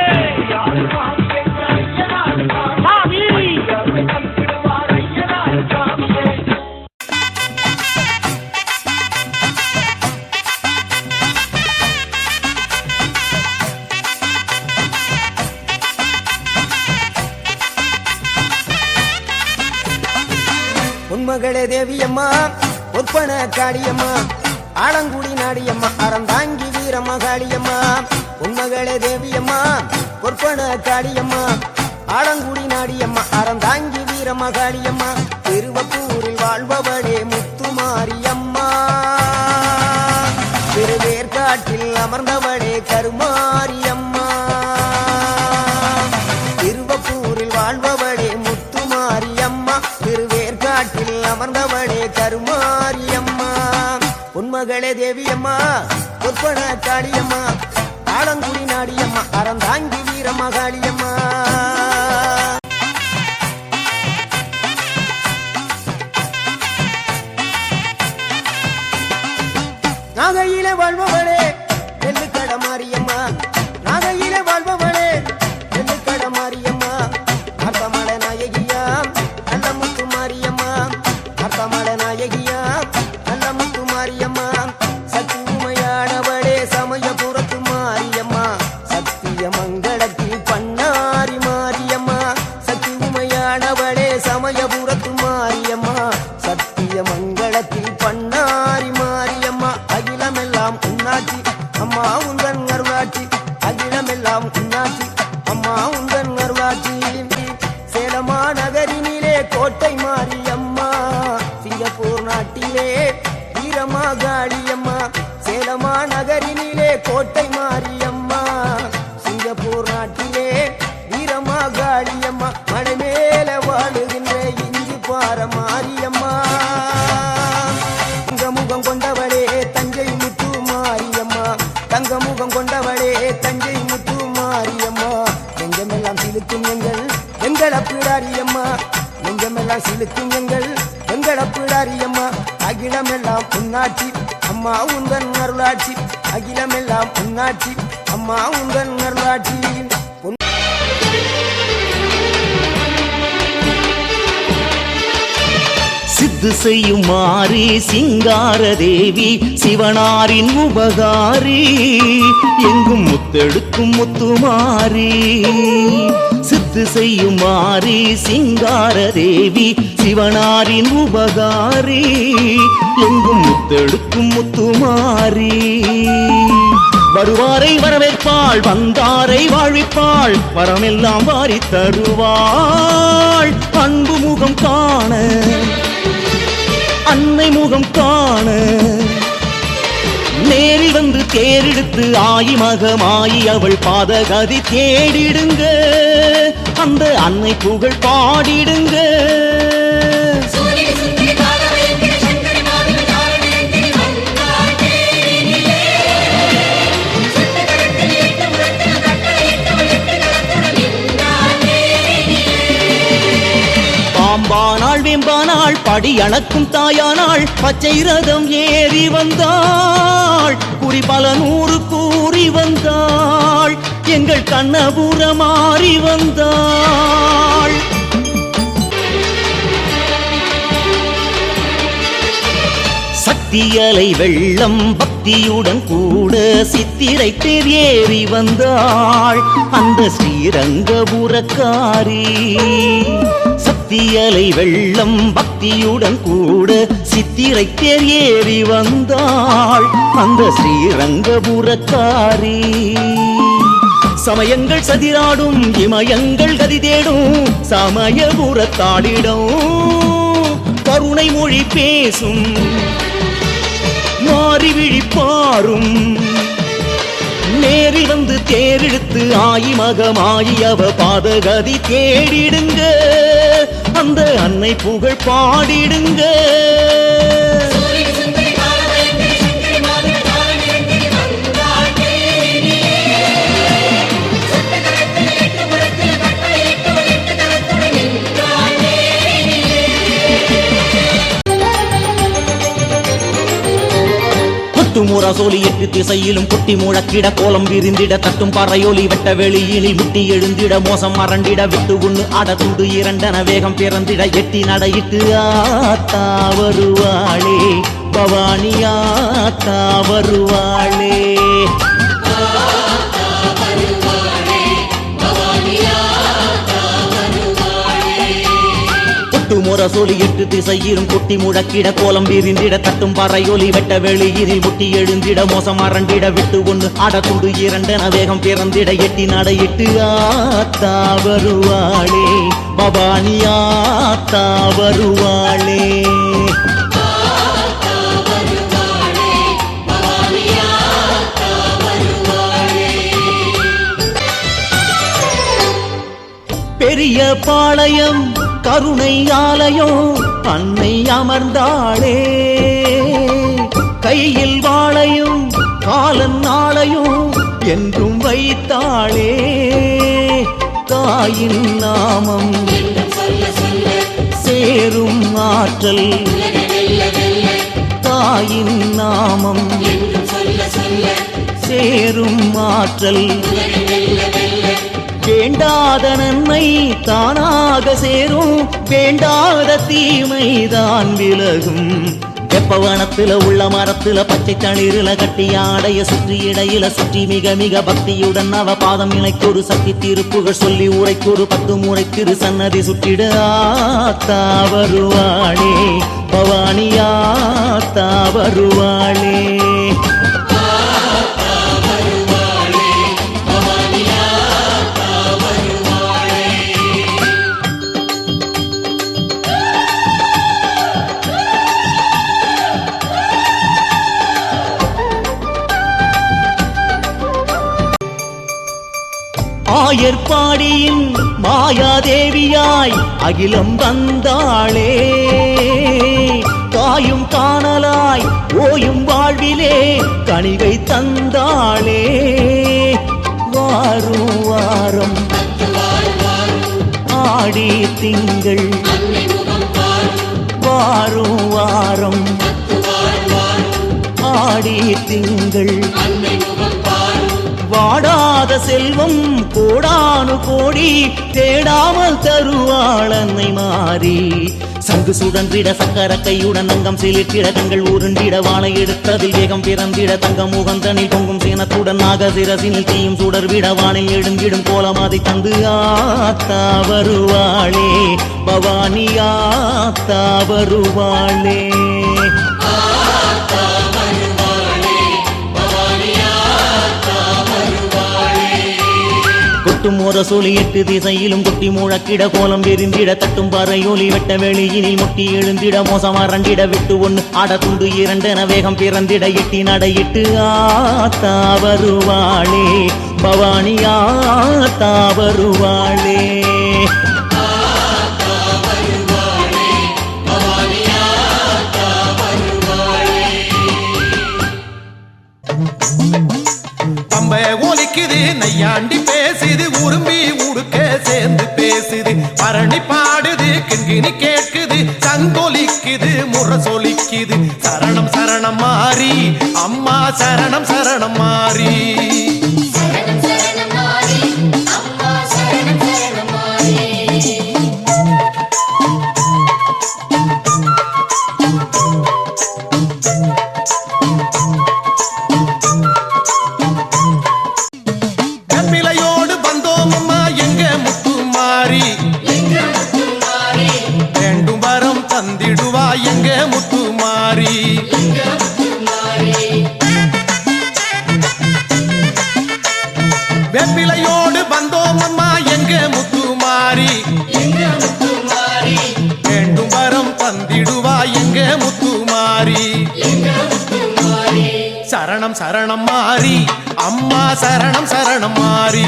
உன்மகளே தேவியம்மா, ஒப்பன காளியம்மா, ஆலங்குடி நாடியம்மா, அறந்தாங்கி வீரம்மா காளியம்மா. உன்மகளே தேவியம்மா, ஒப்பன காளியம்மா, ஆலங்குடி நாடியம்மா, அறந்தாங்கி வீரம்மா காளியம்மா. திருவப்பூரில் வாழ்பவளே முத்துமாரியம்மா, திருவேற்காட்டில் அமர்ந்தவளே கருமாரியம்மா. திருவப்பூரில் வாழ்பவளே முத்துமாரியம்மா, திருவேற்காட்டில் அமர்ந்தவளே கருமாரியம்மா. உன்மகளே தேவியம்மா, ஒப்பன காளியம்மா, ஆலங்குடி நாடியம்மா, அறந்தாங்கி வீரம்மா காளியம்மா. சக்தியானவளே சமயபுரத்து மாரியம்மா சத்திய மங்களத்தில் பண்ணாரி மாரியம்மா அகிலமெல்லாம் உன்னாட்சி அம்மா உந்தன் அருளாட்சி அகிலமெல்லாம் உன்னாட்சி அம்மா உந்தன் அருளாட்சி சேலமா நகரினிலே கோட்டை மாரியம்மா சிங்கப்பூர் நாட்டிலே வீரமாகாளியம்மா சேலமா நகரினிலே கோட்டை மாரியம்மா சிங்கப்பூர் நாட்டிலே வீரமாகாளியம்மா மலை மேல வாழுகின்ற இஞ்சி பார மாரியம்மா தங்கமுகம் கொண்டவளே தஞ்சை முத்து மாரியம்மா தங்கமுகம் கொண்டவளே தஞ்சை முத்து மாரியம்மா நெஞ்சமெல்லாம் சிலுக்கும் எங்களப்பிடாரியம்மா நெஞ்சமெல்லாம் சிலுக்கும் எங்களப்பிடாரியம்மா அகிலமெல்லாம் உன்னாட்சி அம்மா உந்தன் அருளாட்சி அகிலமெல்லாம் உன்னாட்சி அம்மா உந்தன் அருளாட்சி சித்து செய்யும் மாறி சிங்கார தேவி சிவனாரின் உபகாரி எங்கும் முத்தெடுக்கும் முத்துமாரி சித்து செய்யும் மாறி சிங்கார தேவி சிவனாரின் உபகாரி எங்கும் முத்தெடுக்கும் முத்துமாரி வருவாரை வரவேற்பாள் வந்தாரை வாழ்விப்பாள் வரமெல்லாம் வாரி தருவாள் அன்பு முகம் காண அன்னை முகம் காண நேரில் வந்து தேரெடுத்து ஆயி மகமாயி அவள் பாதகதி தேடிடுங்க அந்த அன்னை புகழ் பாடிடுங்க பாம்பானாள் வெம்பானாள் படி அணக்கும் தாயானாள் பச்சை ரதம் ஏறி வந்தாள் குறி பல நூறு கூறி வந்தாள் எங்கள் கண்ணபுர மாறி வந்தாள் சக்தியலை வெள்ளம் பக்தியுடன் கூட சித்திரை தேர் ஏறி வந்தாள் அந்த ஸ்ரீரங்கபுரக்காரி சக்தியலை வெள்ளம் பக்தியுடன் கூட சித்திரை தேர் ஏறி வந்தாள் அந்த ஸ்ரீரங்கபுரக்காரி சமயங்கள் சதிராடும் இமயங்கள் கதி தேடும் சமயபுரத்தாடிடும் கருணை மொழி பேசும் மாறி விழிப்பாரும் நேரில் வந்து தேரெடுத்து ஆயி மகமாயி அவ பாதகதி தேடிடுங்க அந்த அன்னை புகழ் பாடிடுங்க முரசோலி எட்டு திசையிலும் குட்டி முழக்கிட கோலம் விரிந்திட தட்டும் பறையொலி வெட்ட வெளியினில் முட்டி எழுந்திட மோசம் மறண்டிட விட்டு ஒண்ணு அட துண்டு இரண்டன வேகம் பிறந்திட எட்டி நடையிட்டு ஆத்தா வருவாளே பவானி ஆத்தா வருவாளே முரசொலி எட்டு திசையிலும் குட்டி முழக்கிட கோலம் விரிந்திட தட்டும் பறையொலி வெட்ட வெளியினில் முட்டி எழுந்திட மோசம் மறண்டிட விட்டு ஒண்ணு அட துண்டு இரண்டன வேகம் பிறந்திட எட்டி நடையிட்டு ஆத்தா வருவாளே பவானி ஆத்தா வருவாளே பெரிய பாளையம் கருணை ஆலயம் அன்னை அமர்ந்தாளே கையில் வாளையும் காலன் நாளையும் என்றும் வைத்தாளே தாயின் நாமம் சேரும் ஆற்றல் தாயின் நாமம் சேரும் ஆற்றல் வேண்டாத நன்மை தானாக சேரும் வேண்டாத தீமைதான் விலகும் வெப்பவனத்துல உள்ள மரத்துல பச்சை தளிரில கட்டி ஆடைய சுற்றி இடையில சுற்றி மிக மிக பக்தியுடன் அவ பாதம் இணைக்கொரு சக்தி திருப்புகள் சொல்லி உரைக்கொரு 10 முறை திரு சன்னதி சுற்றிட ஆத்தா வருவாளே பவானியாத்தா வருவாளே. ஆயர்பாடியின் மாயாதேவியாய் அகிலம் வந்தாளே காயும் காணலாய் ஓயும் வாழ்விலே கனிவை தந்தாளே. வாரும் வாரம் ஆடி திங்கள் வாரும் வாரம் ஆடி திங்கள் வாடாத செல்வம் கோடானு கோடி தேடாமல் தருவாள் அன்னை மாறி. சங்கு சுடன்றிட சக்கர கையுடன் அங்கம் செலுத்திட கண்கள் உருண்டிட வாழை எடுத்ததில் வேகம் பிறந்திட தங்கம் முகந்தனில் பொங்கும் சேனத்துடன் நாகசிரசினில் தீயும் சுடர்விட வானில் எழுந்திடும் கோலமாதை தந்து ஆத்தா வருவாளே பவானி ஆத்தா வருவாளே. மோர சோழி 8 திசையிலும் கொட்டி முழக்கிட கோலம் எரிந்திட தட்டும் பாறையோலி வெட்ட வெளியினில் முட்டி எழுந்திட மோசம் அரண்டிட விட்டு 1 ஆட துண்டு 2 என வேகம் பிறந்திட எட்டி நடையிட்டு ஆத்தா வருவாளே பவானி ஆத்தா வருவாளே. பம்பை ஒலிக்குது நையாண்டி பேசுது உரும்பி உடுக்க சேர்ந்து பேசுது பரணி பாடுது கிண்கிணி கேட்குது சங்கொலிக்குது முறை சொலிக்குது சரணம் சரணம் மாறி அம்மா சரணம் சரணம் மாறி. வேண்டும் வரம் தந்திடுவா எங்க முத்துமாரி. வெப்பிலையோடு வந்தோம் அம்மா எங்க முத்துமாரி வேண்டும் வரம் தந்திடுவா எங்க முத்துமாரி. சரணம் சரணம் மாறி அம்மா சரணம் சரணம் மாறி.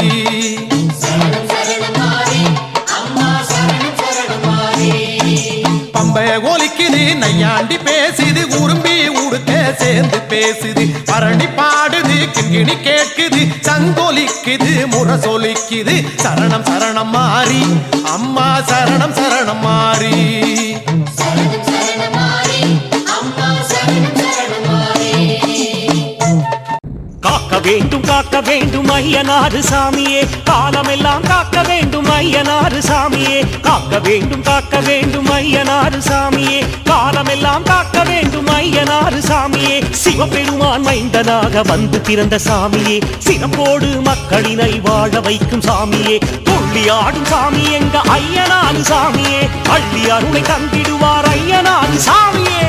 பம்பை ஒலிக்குது நையாண்டி பேசுது உரும்பி உடுக்க சேர்ந்து பேசுது பரணி பாடுது கிண்கிணி கேட்குது சங்கொலிக்குது முறை சொலிக்குது சரணம் சரணம் மாறி அம்மா சரணம் சரணம் மாறி. காக்க வேண்டும் ஐயனாறு சாமியே காலமெல்லாம் காக்க வேண்டும் ஐயனாறு சாமியே காக்க வேண்டும் ஐயனாறு சாமியே காலமெல்லாம் காக்க வேண்டும் ஐயனாறு சாமியே. சிவபெருமான் மைந்தனாக வந்து பிறந்த சாமியே சிறப்போடு மக்களினை வாழ வைக்கும் சாமியே துள்ளியாடும் சாமி எங்க ஐயனாறு சாமியே அள்ளி அருளை தந்திடுவார் ஐயனாறு சாமியே.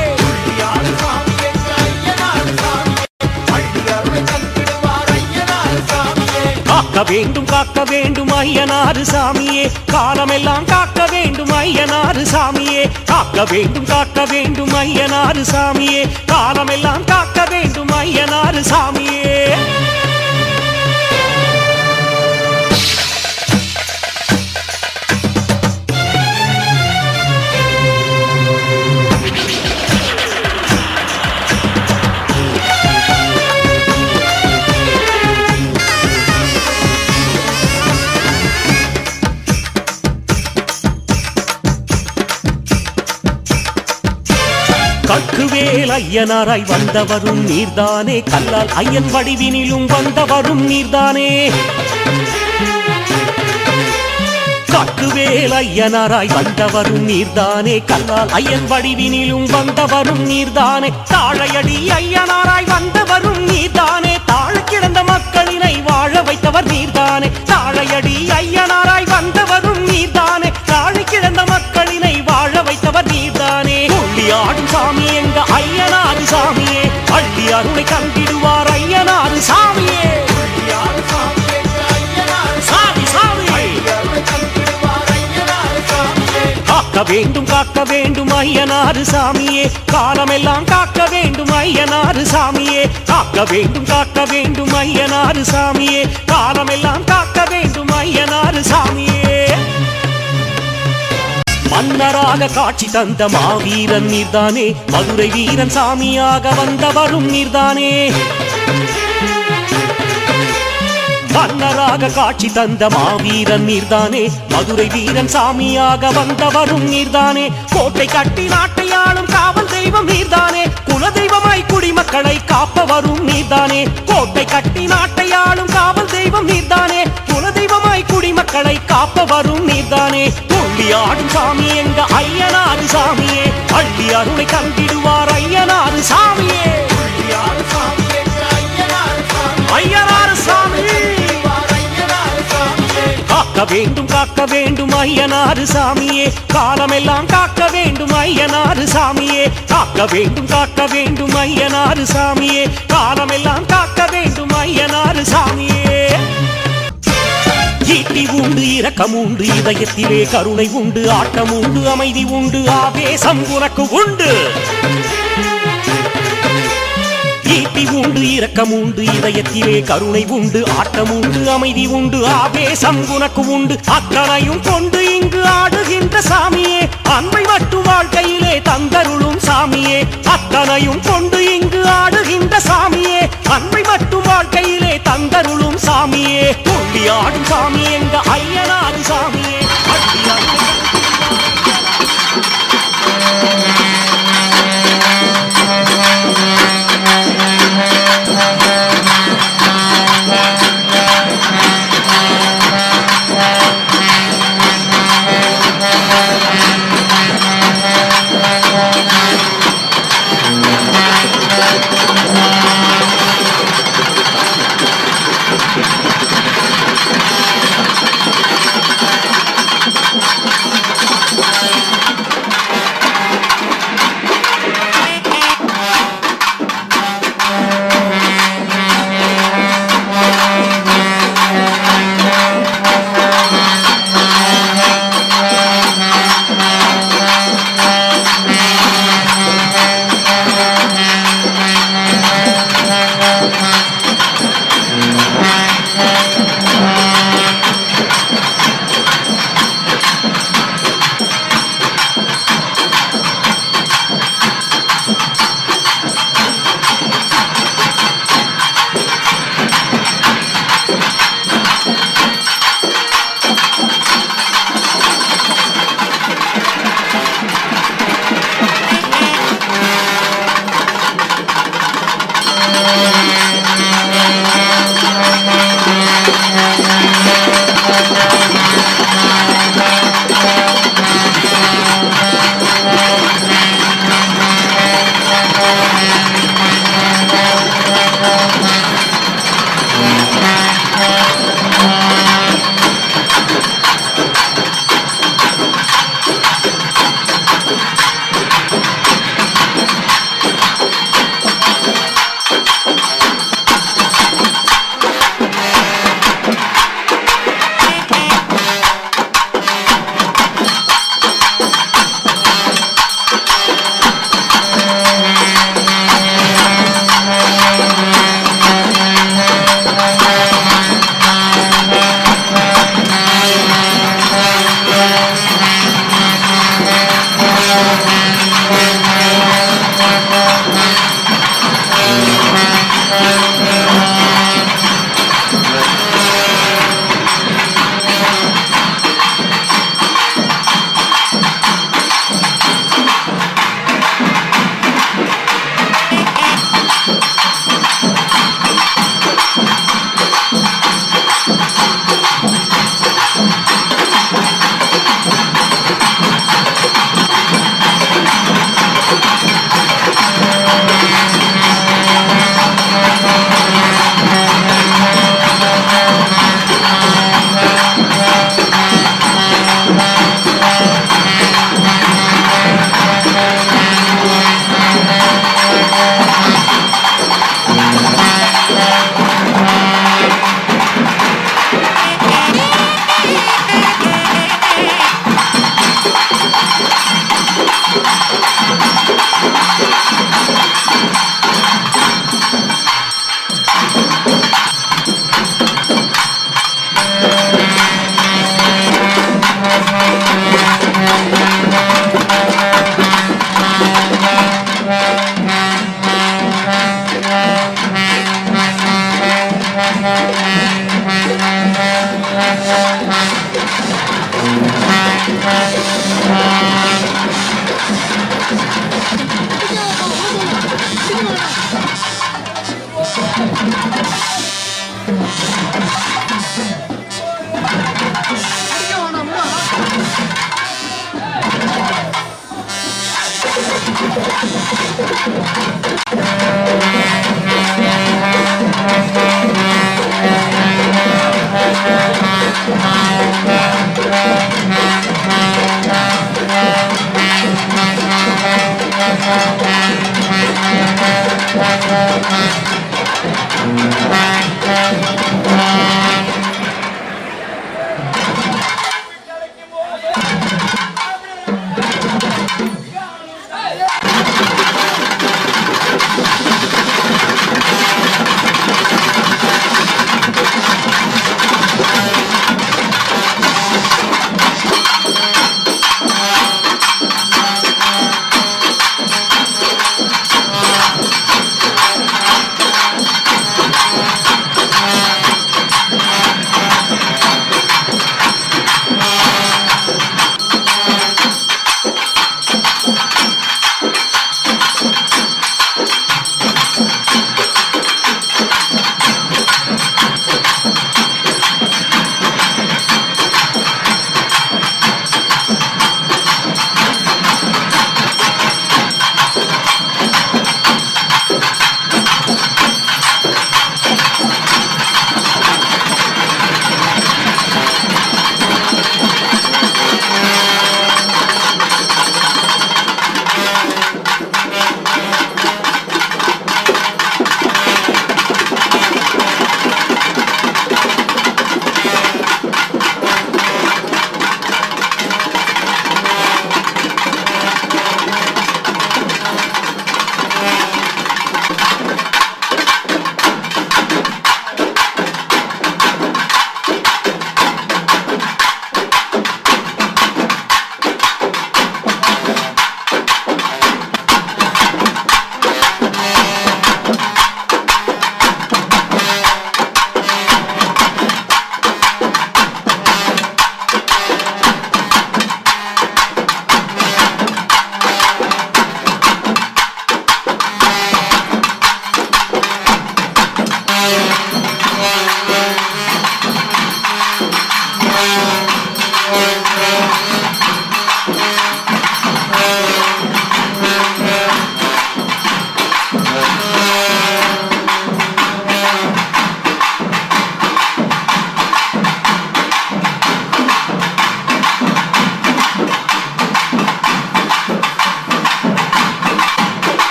காக்க வேண்டும் ஐயனாறு சாமியே காலமெல்லாம் காக்க வேண்டும் ஐயனாறு சாமியே காக்க வேண்டும் ஐயனாறு சாமியே காலமெல்லாம் காக்க வேண்டும் ஐயனாறு சாமியே. கற்குவேல் ஐயனாராய் வந்தவரும் நீர்தானே கல்லால் ஐயன் வடிவினிலும் வந்தவரும் நீர்தானே கற்குவேல் ஐயனாராய் வந்தவரும் நீர்தானே கல்லால் ஐயன் வடிவினிலும் வந்தவரும் நீர்தானே தாழையடி ஐயனாராய் வந்தவரும் நீர்தானே தாழ கிடந்த மக்களினை வாழ வைத்தவர் நீர்தானே தாழையடி ஐயனாராய் வந்தவரும் நீர்தானே தாழ கிடந்த மக்களினை வாழ வைத்தவர் நீர்தானே ஆடும் சாமி எங்க ஐயனாறு சாமியே அள்ளி அருளை கண்டிடுவார் ஐயனாறு சாமியே சாமி சாமி காக்க வேண்டும் ஐயனாறு சாமியே காலமெல்லாம் காக்க வேண்டும் ஐயனாறு சாமியே காக்க வேண்டும் ஐயனாறு சாமியே காலமெல்லாம் காக்க வேண்டும் ஐயனாறு சாமியே மன்னராக காட்சி தந்த மாவீரன் நீர்தானே மதுரை வீரன் சாமியாக வந்தவரும் நீர்தானே மன்னராக காட்சி தந்த மாவீரன் நீர்தானே மதுரை வீரன் சாமியாக வந்தவரும் நீர்தானே கோட்டை கட்டி நாட்டையாளும் காவல் தெய்வம் நீர்தானே குலதெய்வமாய் குடிமக்களை காப்பவரும் நீர்தானே கோட்டை கட்டி நாட்டையாளும் காவல் தெய்வம் நீர்தானே குலதெய்வமாய் குடிமக்களை காப்பவரும் நீர்தானே ஆடும் சாமி எங்க ஐயனாறு சாமியே அள்ளி அருளை கண்டிடுவார் ஐயனாறு சாமியே ஐயனாறு சாமி காக்க வேண்டும் ஐயனாறு சாமியே காலமெல்லாம் காக்க வேண்டும் ஐயனாறு சாமியே காக்க வேண்டும் ஐயனாறு சாமியே காலமெல்லாம் காக்க வேண்டும் ஐயனாறு சாமியே ஈட்டி உண்டு இரக்கம் உண்டு இதயத்திலே கருணை உண்டு ஆட்டம் உண்டு அமைதி உண்டு ஆவேசம் உனக்கு உண்டு ஈட்டி உண்டு இரக்கம் உண்டு இதயத்திலே கருணை உண்டு ஆட்டம் உண்டு அமைதி உண்டு ஆவேசம் உனக்கு உண்டு அத்தனையும் கொண்டு இங்கு ஆடுகின்ற சாமியே அன்பை மட்டும் வாழ்க்கையிலே தந்தருளும் சாமியே அத்தனையும் கொண்டு இங்கு ஆடுகின்ற சாமியே அன்பை மட்டும் வாழ்க்கையிலே தந்தருளும் சாமியே துள்ளி ஆடும் சாமி எங்க ஐயனாறு சாமியே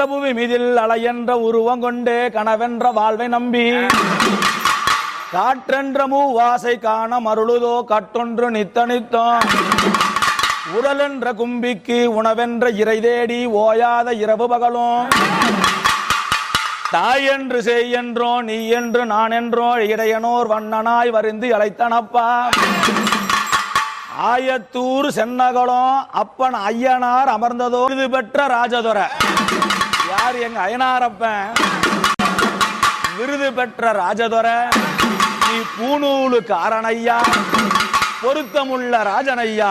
புவி மீதில் அலையென்ற உருவம் கொண்டே கனவென்ற வாழ்வை நம்பி காற்றென்ற மூவாசை காண மருளுதோ கட்டொன்று நித்த நித்தம் உடல் என்ற கும்பிக்கு உணவென்ற இறை தேடி ஓயாத இரவு பகலும் தாய் என்று செய் என்றோ நீ என்று நான் என்றோ இடையனோர் வண்ணனாய் வருந்து அழைத்தனப்பா ஆயத்தூர் சென்னகுளம் அப்பன் ஐயனார் அமர்ந்ததோ விருது பெற்ற ராஜதுரை. யார்? எங்க ஐயனாரப்பன் விருது பெற்ற ராஜதுரை. நீ பூநூலு காரணையா, பொருத்தமுள்ள ராஜனையா,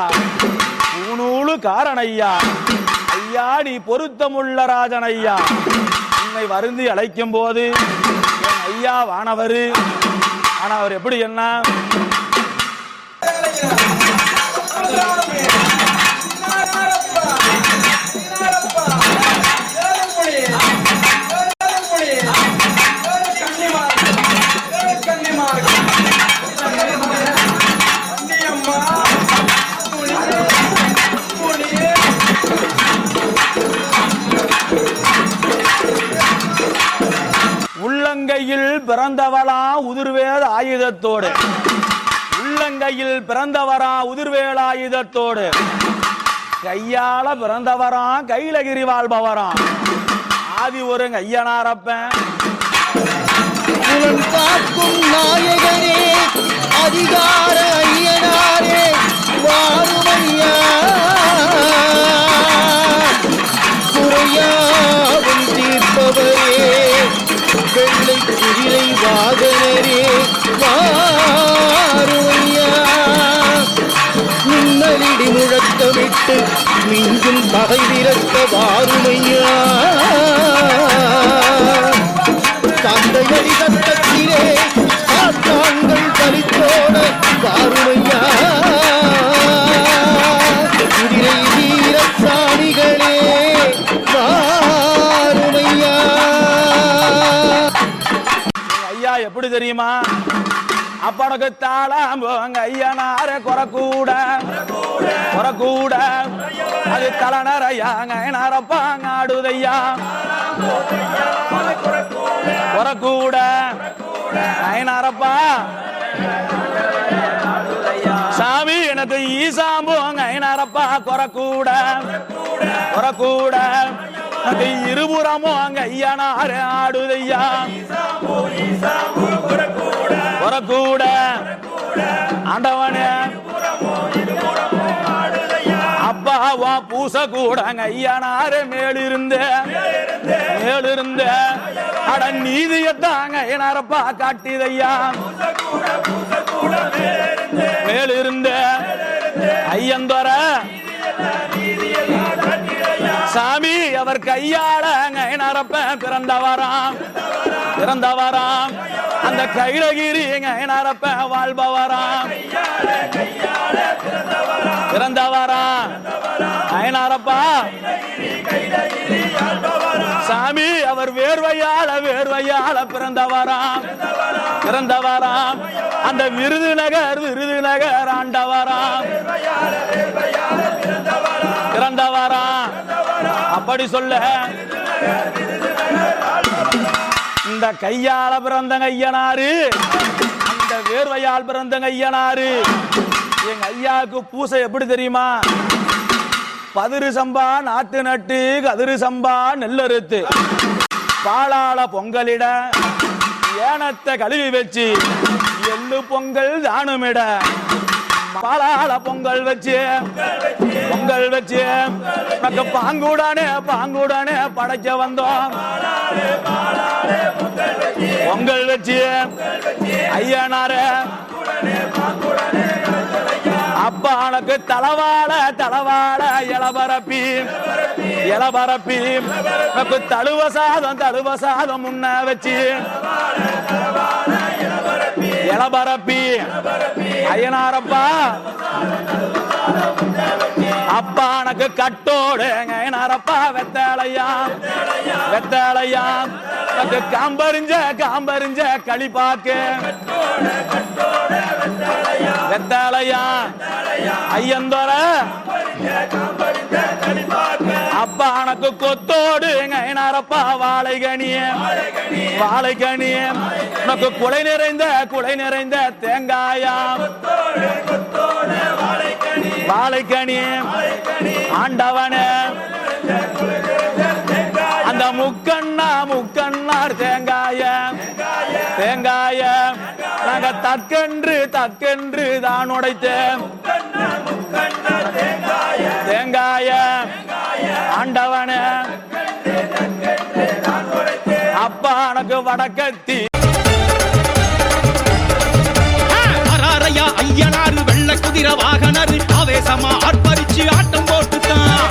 பூநூலு காரணையா, ஐயா நீ பொருத்தமுள்ள ராஜனையா. உன்னை வருந்தி அழைக்கும் போது என் ஐயா வானவர். ஆனா அவர் எப்படி என்ன உள்ளங்கையில் பிறந்தவளா உதிர்வேத ஆயுதத்தோடு, உள்ளங்கையில் பிறந்தவரா உதிர்வேல ஆயுதத்தோடு, கையால பிறந்தவரா கைலகிரி வாழ்பவராம் ஆதி ஒரு ஐயனாரப்பன். காக்கும் நாயகனே அதிகார ஐயனாரே வாருமையா குறையாவும் தீர்ப்பவரே வெள்ளை குதிரை வாகனரே வாருமையா மின்னலிடி முழக்கமிட்டு மிஞ்சும் பகை விரக்க வாருமையா தந்தையடி சத்தத்திலே காத்தாங்கள் பலித்தோட வாருமையா குதிரை வீரசாமிகளே வாருமையா. ஐயா எப்படி தெரியுமா? அப்பனுக்கு தாளம் போங்க ஐயனார குறக்கூட குறக்கூட அது தலைநரையாங்க ஐயனாரப்பாங்க ஆடுதையா குறக்கூட ஐயனாரப்பா சாமி எனக்கு ஈசாம்போங்க ஐயனாரப்பா குறக்கூட குறக்கூட அது இருபுறமோ அங்க ஐயனார ஆடுதையா குறக்கூட ஆண்டவனே அப்பாவா பூச கூட ஐயனாரு மேலிருந்த அட நீதியத்தாங்க ஐயனாரப்பா காட்டிதையா மேலிருந்த ஐயந்தோர சாமி அவர் கையாள ஐயனாரப்ப பிறந்தவராம் அந்த கைலகிரி ஐயனாரப்ப வாழ்பவராம் பிறந்தவராம் ஐயனாரப்பா சாமி அவர் வேர்வையால பிறந்தவராம் அந்த விருதுநகர் ஆண்டவராம் பிறந்தவராம். அப்படி சொல்ல இந்த கையால பிறந்த ஐயனாரு, அந்த வேர்வையால் பிறந்த ஐயனாரு. எங்க ஐயாவுக்கு பூசை எப்படி தெரியுமா? பதிரு சம்பா நாட்டு நட்டு கதிரு சம்பா நெல்லறுத்து பாலாள பொங்கலிட ஏனத்தை கழுவி வச்சு எள்ளு பொங்கல் தானுமிட பாலாள பொங்கல் வச்சு நமக்கு பாங்குடானே படைக்க வந்தோம். பொங்கல் வச்சு ஐயனார அப்பா உனக்கு தலவாழ இளபரப்பி உனக்கு தழுவ சாதம் முன்ன வச்சு இளபரப்பி ஐயனாரப்பா அப்பா உனக்கு கட்டோடு ஐயனாரப்பா வெத்தலையா உனக்கு காம்பறிஞ்ச களிப்பாக்கு வெத்தலையா ஐயந்தோர அப்பா எனக்கு கொத்தோடு நரப்பா வாழைகனிய வாழைகனிய உனக்கு குலை நிறைந்த தேங்காயாம் வாழைக்கனி ஆண்டவனே அந்த முக்கண்ணார் தேங்காய நாங்க தக்கென்று தான் உடைத்தேன் தேங்காய ஆண்டவனே அப்பா எனக்கு வடக்கத்தி ஐயனாரு வெள்ள குதிரை வாகனரு ஆவேசமா ஆர்ப்பரிச்சு ஆட்டம் போட்டுட்டான்.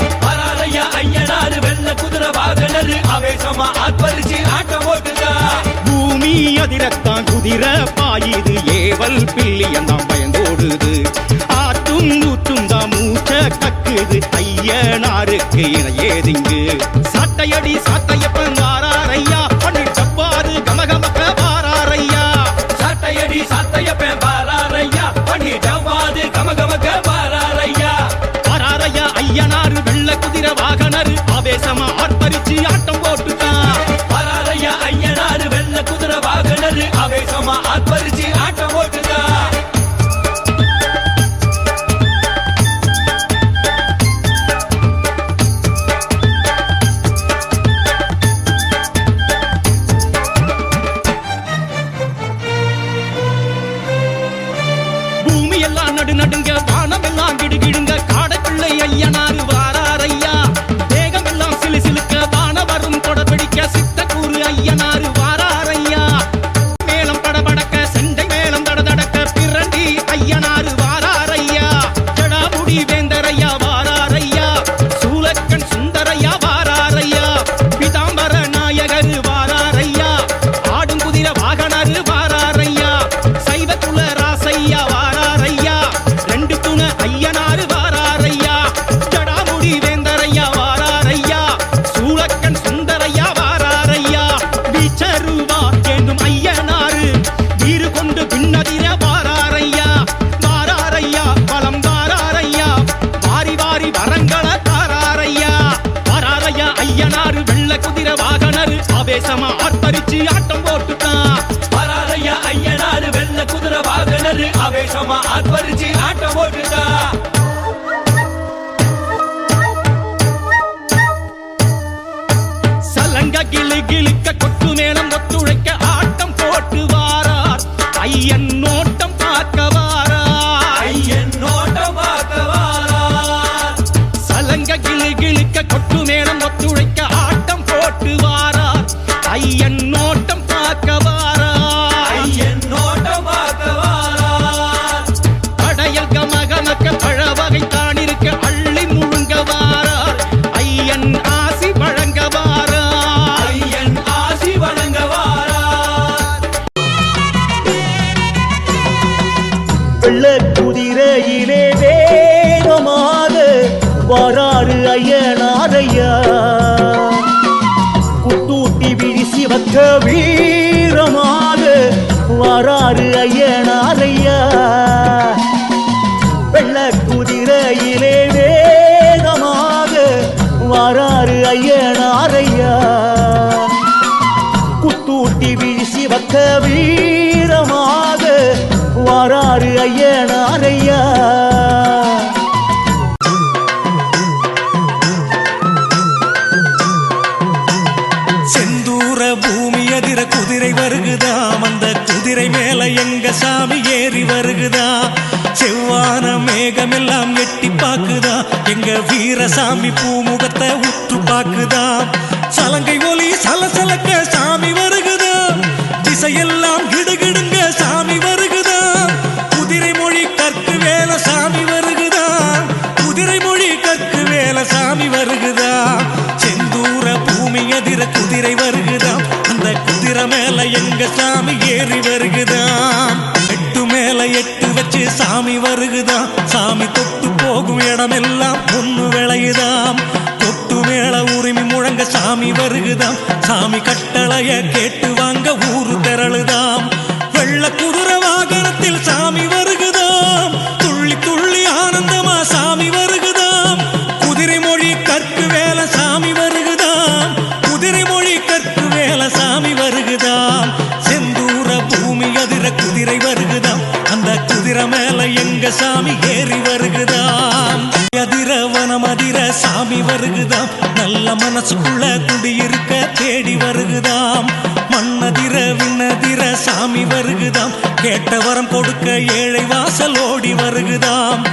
ஐயனாரு வெள்ள குதிரை வாகனரு ஆவேசமா ஆர்ப்பரிச்சு ஆட்டம் போட்டுட்டான். பூமி அதிரத்தான் குதிரை பாயுது ஏவல் பில்லியந்தான் பயந்தோடுது. ஆட்டும் ஊற்றும் தான் மூச்ச கக்குது ஐயனாருக்கு இணையேதிங்கு. சாட்டையடி சாட்டையப்பன் வாராரையா பண்ணி டப்பாரு கமகமக்க வாராரையா. சாட்டையடி சாட்டையப்பன் வாராரையா பண்ணி டப்பாரு கமகமக்க வாராரையா. வாராரையா ஐயனாரு வெள்ள குதிரை வாகனரு ஆவேசமா ஆர்ப்பரிச்சு ஆட்டம் போட்டுட்டான். வாராரையா ஐயனாரு வெள்ள குதிரை வாகனரு ஆவேசமா ஆர்ப்பரிச்சு ஆட்டம் போட்டுட்டான். நடுங்க வானம் எல்லாம் கிடுகிடுங்க காடைப்பிள்ளை ஐயனாரு வாராரையா. தேகம் எல்லாம் சிலு சிலுக்க வான வரும் கொடபிடிக்க சித்தக்கூறு ஐயனாரு வாராரையா. மேலம் படபடக்க செண்டை மேலம் தடதடக்க பிரண்டி ஐயனாரு வாராரையா. ஜடாமுடி வேந்தரையா வாராரையா. சூலக்கண் சுந்தரையா வாராரையா. பிதாம்பர நாயகரு வாராரையா. ஆடும் குதிரை வாகனரு வாராரையா. சைவக்குல ராசையா வாராரையா. ரெண்டு துண ஐயனாரு வாராரையா. ஜடாமுடி வேந்தரையா வாராரையா. சூலக்கண் சுந்தரையா வாராரையா. வீச்சருவா ஏந்தும் ஐயனாரு வீறு கொண்டு பின்னதிர வாராரையா. வாராரையா பலம் வாராரையா. வாரி வாரி வரங்கள தாராரையா. வாராரையா ஐயனாரு வெள்ள குதிரை வாகனரு ஆவேசமா ஆர்ப்பரிச்சு ஆட்டம் போட்டுட்டான். வாராரையா ஐயனாரு வெள்ள குதிரை வாகனரு ஆவேசமா ஆர்ப்பரிச்சு ஆட்டம் போட்டுட்டான். சலங்க கிளி கிளிக்க கொட்டு மேளம் ஒத்துழைக்க ஆட்டம் போட்டு வாரார். ஐயன் நோட்டம் பார்க்க வாரார். ஐயன் நோட்டம் பார்க்க வாரார். சலங்க கிளி கிளிக்க கொட்டு மேளம் ஒத்துழைக்க ஆட்டம் போட்டு வாரார். ஐயன் நோட்டம் பார்க்க வாரார். ஐயன் நோட்டம் பார்க்க வாரார். படையல் கமகமக்க பழவகை தானிருக்க அள்ளி முழுங்க வாரார். ஐயன் ஆசி வழங்க வாரார். ஐயன் ஆசி வழங்க வாரார். வெள்ள குதிரையிலே வேகமாக வராறு ஐயனாரையா. குத்தூட்டி விழிசி வக்க வீரமாக வராறு ஐயனாரையா. வெள்ள குதிரையிலே வேகமாக வராறு ஐயனாரையா. குத்தூட்டி விழிசி வக்க வீரமாக வராறு ஐயனாரையா. செந்தூர பூமி அதிர குதிரை வருகுதாம். அந்த குதிரை மேல எங்க சாமி ஏறி வருகுதா. செவ்வான மேகமெல்லாம் எட்டி பாக்குதா. எங்க வீரசாமி பூமுகத்தை உற்று பாக்குதா. சலங்கை ஒலி சலசலக்க சாமி வருகுதா. திசையெல்லாம் கிடுகிடுங்க சாமி வருகுதா. குதிரை மொழி கற்கு வேல சாமி வருகுதா. குதிரை மொழி கற்கு வேல சாமி வருகுதா. செந்தூர பூமி அதிர குதிரை வருகுதாம். அந்த குதிரை மேல எங்க சாமி ஏறி வருகுதாம். எட்டு மேல எட்டு வச்சு சாமி வருகுதாம். சாமி தொட்டு போகும் இடமெல்லாம் பொண்ணு விளையுதாம். தொட்டு மேல உரிமை முழங்க சாமி வருகுதாம். சாமி கட்டளைய கேட்டு வாங்க ஊரு திரளுதாம். வெள்ள குதிரை வாகனத்தில் சாமி வருகுதாம். துள்ளி துள்ளி ஆனந்தமா சாமி வருகுதாம். குதிரை மொழி கற்கு வேல சாமி மனமதிர சாமி வருகுதாம் நல்ல மனசுக்குள்ள குடியிருக்க தேடி வருகுதாம் மண்ணதிர விண்ணதிர சாமி வருகுதாம் கேட்ட வரம் கொடுக்க ஏழை வாசல் ஓடி வருகுதாம்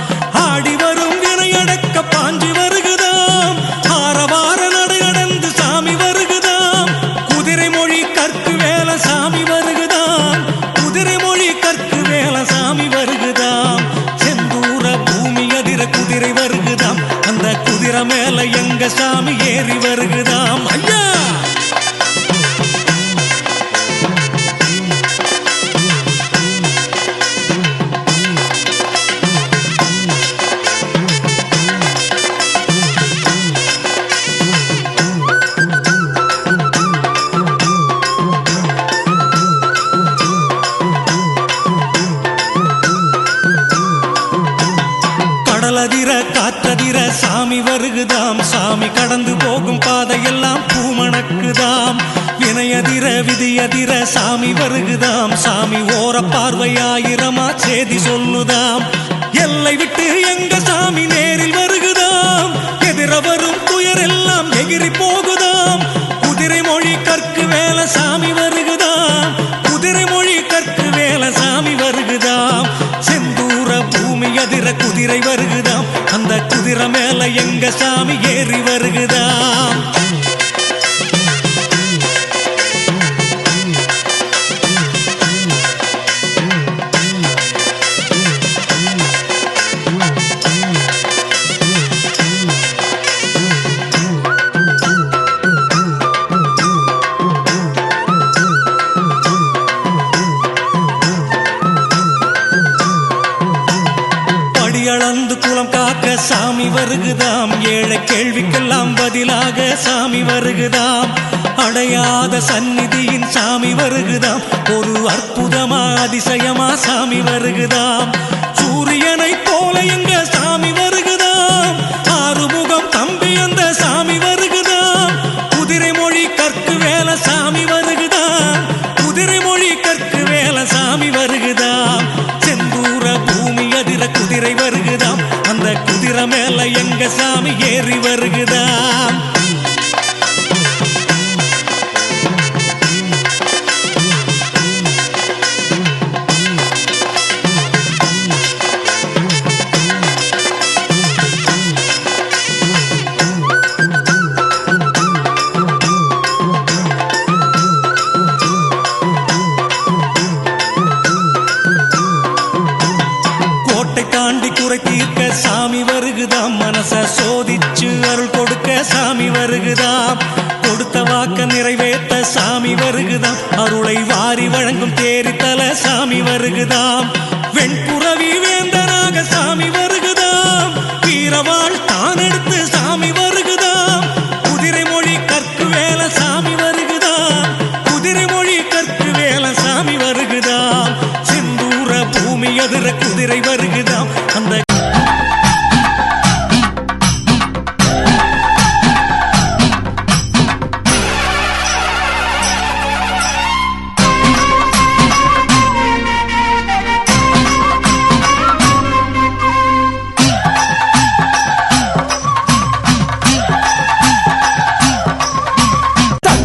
ஆடி வரும் வினையடக்க பாஞ்சி வருகுதாம் ஆரவார நடையடந்து சாமி வருகுதாம் குதிரை மொழி கற்கு வேல சாமி வருகுதாம் குதிரை மொழி கற்கு வேல சாமி வருகுதாம் செந்தூர பூமி அதிர குதிரை வருகுதாம் அந்த குதிரை மேல எங்க சாமி ஏறி வருகுதாம் ஐயா காற்றதிர சாமி வருகுதாம் சாமி கடந்து போகும் பாதையெல்லாம் பூமணக்குதாம் வினையதிர விதியதிர சாமி வருகுதாம் சாமி ஓர பார்வையாயிரமா சேதி சொல்லுதாம் எல்லை விட்டு எங்க சாமி நேரில் வருகுதாம் எதிர வரும் துயரெல்லாம் எகிரி போகுதாம் குதிரை மொழி கற்கு வேல சாமி வருகுதாம் குதிரை மொழி கற்கு வேல சாமி வருகுதாம் செந்தூர பூமி அதிர குதிரை வருகுதாம் அந்த குதிரை மேல எங்க சாமி ஏறி வருகுதாம் படியளந்து குலம் காக்க சாமி வருகுதாம் ஏழை கேள்விக்கெல்லாம் பதிலாக சாமி வருகுதாம் அடையாத சந்நிதியின் சாமி வருகுதாம் ஒரு அற்புதமா அதிசயமா சாமி வருகுதாம் சூரியனை போல எங்க சாமி வருகுதாம் ஆறுமுகம் தம்பி அந்த சாமி வருகுதாம் குதிரை மொழி கற்கு வேல சாமி வருகுதாம் குதிரை மொழி கற்கு வேல சாமி வருகுதாம் செந்தூர பூமி அதிர குதிரை வருகுதாம் அந்த குதிரை மேல எங்க சாமி ஏறி வருகுதாம் தாண்டி குறை தீர்க்க சாமி வருகுதாம் மனச சோதிச்சு அருள் கொடுக்க சாமி வருகுதாம் கொடுத்த வாக்க நிறைவேற்ற சாமி வருகுதாம் அருளை வாரி வழங்கும் தேரித்தல சாமி வருகுதாம் வெண்புறவி வேந்தனாக சாமி வருகுதாம் வீரவாள் தான் எடுத்து சாமி வருகுதாம் குதிரை மொழி கற்கு வேல சாமி வருகுதாம் குதிரை மொழி கற்கு வேல சாமி வருகுதாம் செந்தூர பூமி அதிர குதிரை வருகுதாம் அந்த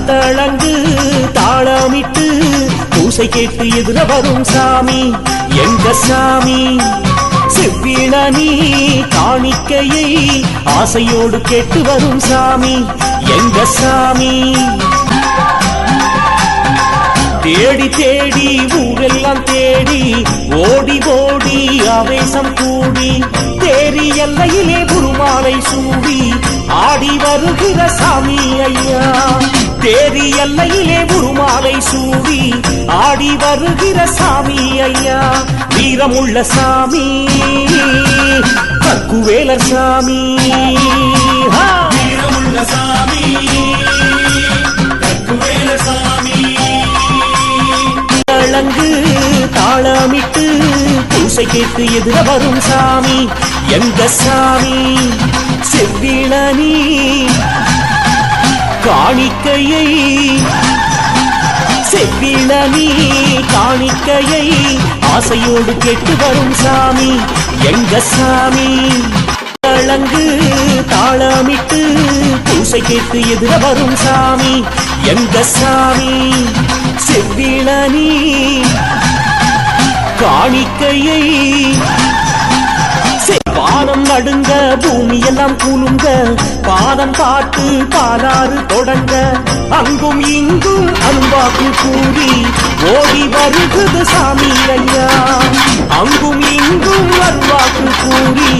தளங்கு தாளமிட்டு பூசை கேட்டு எதிர வரும் சாமி எங்க சாமி செவ்விள நீ காணிக்கையை ஆசையோடு கேட்டு வரும் சாமி எங்க சாமி தேடி தேடி ஊரெல்லாம் தேடி ஓடி ஓடி ஆவேசம் கூடி தேரி எல்லையிலே குருமாலை சூடி ஆடி வருகிற சாமி ஐயா தேரி எல்லையிலே குருமாலை சூடி ஆடி வருகிற சாமி ஐயா வீரமுள்ள சாமி கற்குவேலர் சாமி வீரமுள்ள சாமி கற்குவேலர் சாமி தளங்கு தாளமிட்டு பூசை கேட்டு எதிர வரும் சாமி எங்க சாமி செவ்விள நீ காணிக்கையை செவ்விள நீ காணிக்கையை ஆசையோடு கேட்டு வரும் சாமி எங்க சாமி கோளலங்கு தாளமிட்டு பூசை கேட்டு எதிர வரும் சாமி எங்க சாமி செவ்விளனி காணிக்கையை பாதம் நடுங்க பூமி எல்லாம் கூலுங்க பாதம் காட்டு பாலாறு தொடங்க அங்கும் இங்கும் அன்பாக்கு கூறி ஓடி வருகுது சாமி ஐயா அங்கும் இங்கும் அன்பாக்கு கூறி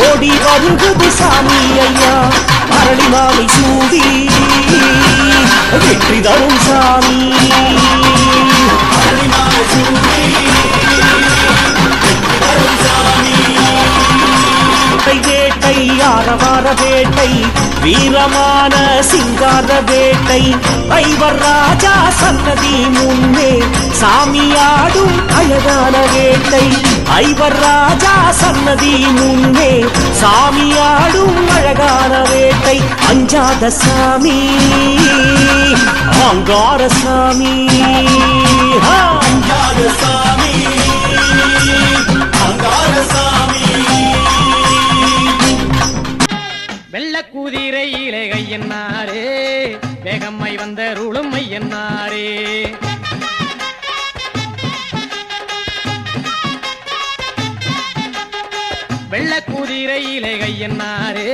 ஓடி வருகுது சாமி ஐயா அரளி மாலை சூடி வெற்றி தரும் சாமி அரளி மாலை சூடி வெற்றி தரும் சாமி வேட்டை ஆரவார வேட்டை வீரமான சிங்கார வேட்டை ஐவர் ராஜா சன்னதி முன்னே சாமியாடும் அழகான வேட்டை ஐவர் ராஜா சன்னதி முன்னே சாமியாடும் அழகான வேட்டை அஞ்சாத சாமி அங்கார சாமி அஞ்சாத சாமி அங்கார சாமி வெள்ள குதிரையிலே கையன்னாரே வேகம்மை வந்த ருளுமை என்னாரே வெள்ள குதிரையிலே கையன்னாரே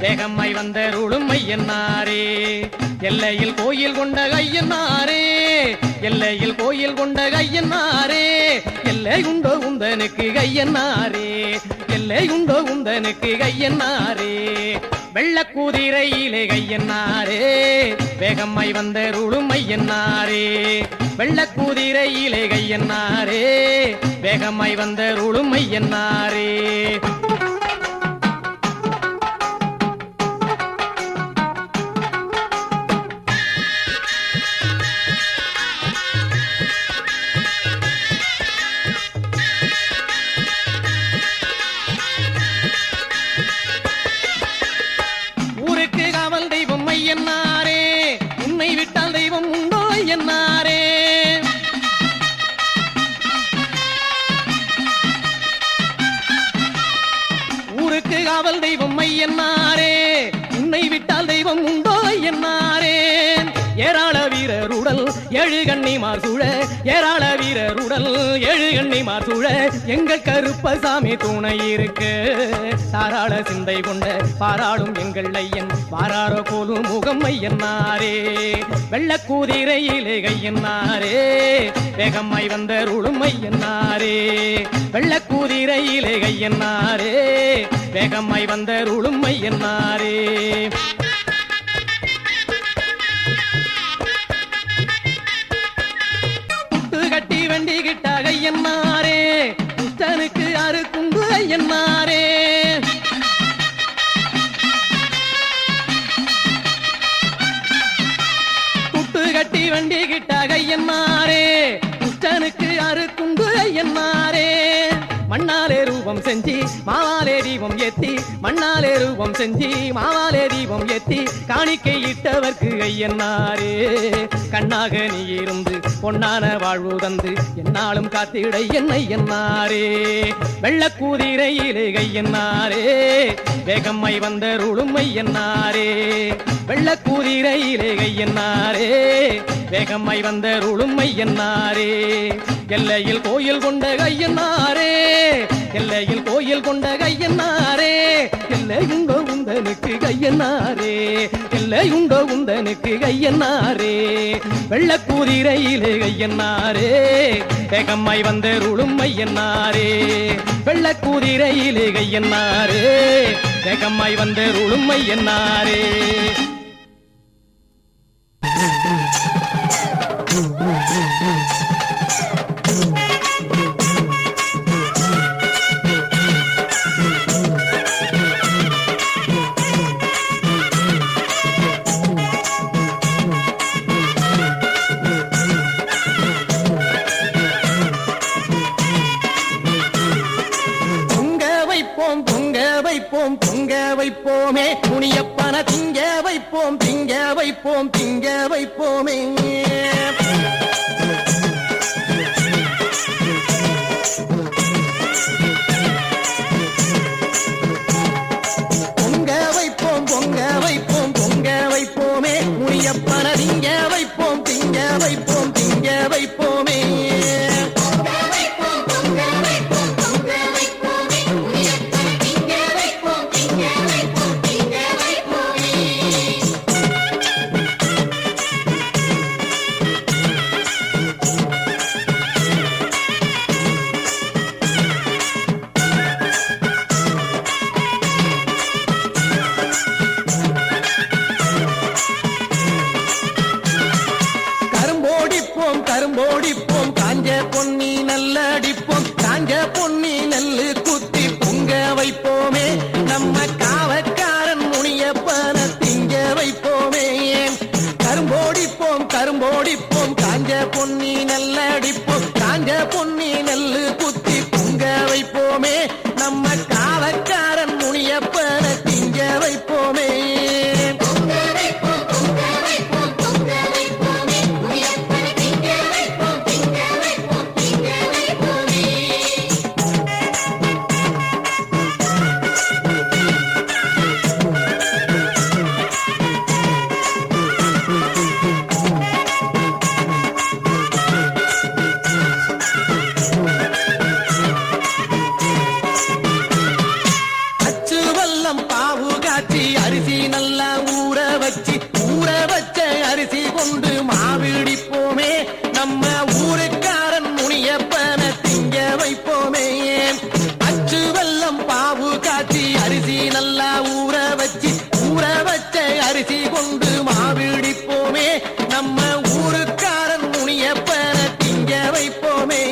வேகம்மை வந்த ருளுமை என்னாரே எல்லையில் கோயில் கொண்ட கையன்னாரே எல்லையில் கோயில் கொண்ட கையன்னாரே எல்லை உண்டோ உந்தனுக்கு கையன்னாரே எல்லை உண்டோ உந்தனுக்கு கையன்னாரே வெள்ள குதிரையிலே கையன்னாரே வேகம்மை வந்த ருளுமை என்னாரே வெள்ள குதிரையிலே கையன்னாரே வேகம்மை வந்த ருளுமை என்னாரே ஊருக்கு காவல் தெய்வம் ஐயன்னாரே உன்னை விட்டால் தெய்வம் உண்டோ ஐயன்னாரே ஊருக்கு காவல் தெய்வம் ஐயன்னாரே உன்னை விட்டால் தெய்வம் உண்டோ ஐயன்னாரே ஏராள வீரருடல் ஏழு கண்ணிமார் சூழ ஏராள வீரருடல் ஏழு கண்ணிமார் சூழ எங்கள் கருப்பசாமி துணை இருக்கு தாராள சிந்தை கொண்ட பாராளும் எங்கள் ஐயன் பாராரோ போலும் முகம் ஐயன்னாரே வெள்ள குதிரையிலே கையன்னாரே வேகம்மை வந்த ருளும் ஐயன்னாரே வெள்ள குதிரையிலே கையன்னாரே வேகம்மை வந்த ருளும் ஐயன்னாரே கட்டி வண்டி கிட்ட ஐயன்னாரே புத்தனுக்கு அறுக்குண்டு ஐயன்னாரே புட்டு கட்டி வண்டி கிட்ட ஐயன்னாரே புத்தனுக்கு அறுக்குண்டு ஐயன்னாரே மண்ணாலே ரூபம் செஞ்சி மாவாலே தீபம் ஏத்தி மண்ணாலே ரூபம் செஞ்சி மாவாலே தீபம் ஏத்தி காணிக்கை இட்டவர்க்கு ஐயன்னாரே கண்ணாக நீ இருந்து பொன்னான வாழ்வு தந்து என்னாலும் காத்திட என்னை என்னாரே வெள்ள குதிரையிலே கையன்னாரே வேகம்மை வந்த ருளுமை என்னாரே வெள்ள குதிரையிலே கையன்னாரே வேகம்மை வந்த ருளுமை என்னாரே எல்லையில் கோயில் கொண்ட கையன்னாரே எல்லையில் கோயில் கொண்ட கையன்னாரே எல்லை உண்டோ உந்தனுக்கு கையன்னாரே எல்லை உண்டோ உந்தனுக்கு கையன்னாரே வெள்ள குதிரையிலே கையன்னாரே வேகம்மை வந்த ருளுமை என்னாரே வெள்ள குதிரையிலே கையன்னாரே வேகம்மை வந்த ருளுமை என்னாரே பொங்க வைப்போமே முனியப்பன திங்க வைப்போம் திங்க வைப்போம் திங்க வைப்போமே அரிசி கொண்டு மாவிடிப்போமே நம்ம ஊருக்காரன் முனியப்பன திங்க வைப்போமே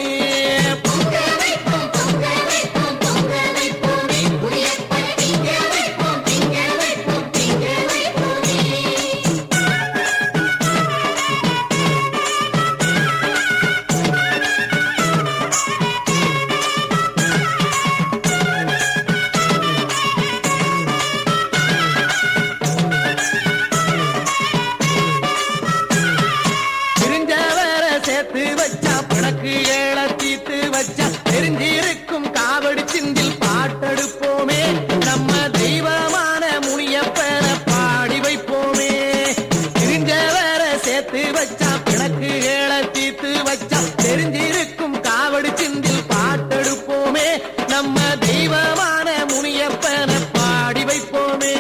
சேர்த்து வச்சா பிணக்கு ஏழ தீத்து வச்சா தெரிஞ்சிருக்கும் காவடி சிந்தில் பாட்டெடுப்போமே நம்ம தெய்வமான முனியப்பன பாடி வைப்போமே தெரிஞ்சவர சேர்த்து வச்சா பிணக்கு ஏழ தீத்து வச்சா தெரிஞ்சிருக்கும் காவடி சிந்தில் பாட்டெடுப்போமே நம்ம தெய்வமான முனியப்பன பாடி வைப்போமே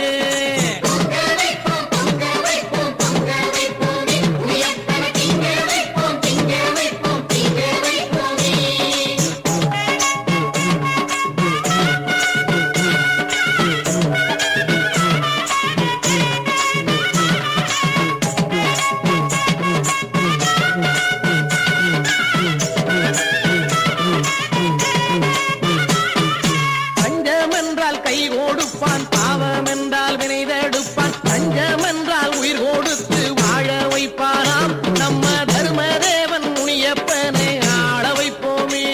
கை ஓடுப்பான் பாவம் என்றால் வினைதெடுப்பான் பஞ்சம் என்றால் உயிர் கொடுத்து வாழ வைப்பாராம் நம்ம தர்மதேவன் முனியப்பனை ஆள வைப்போமே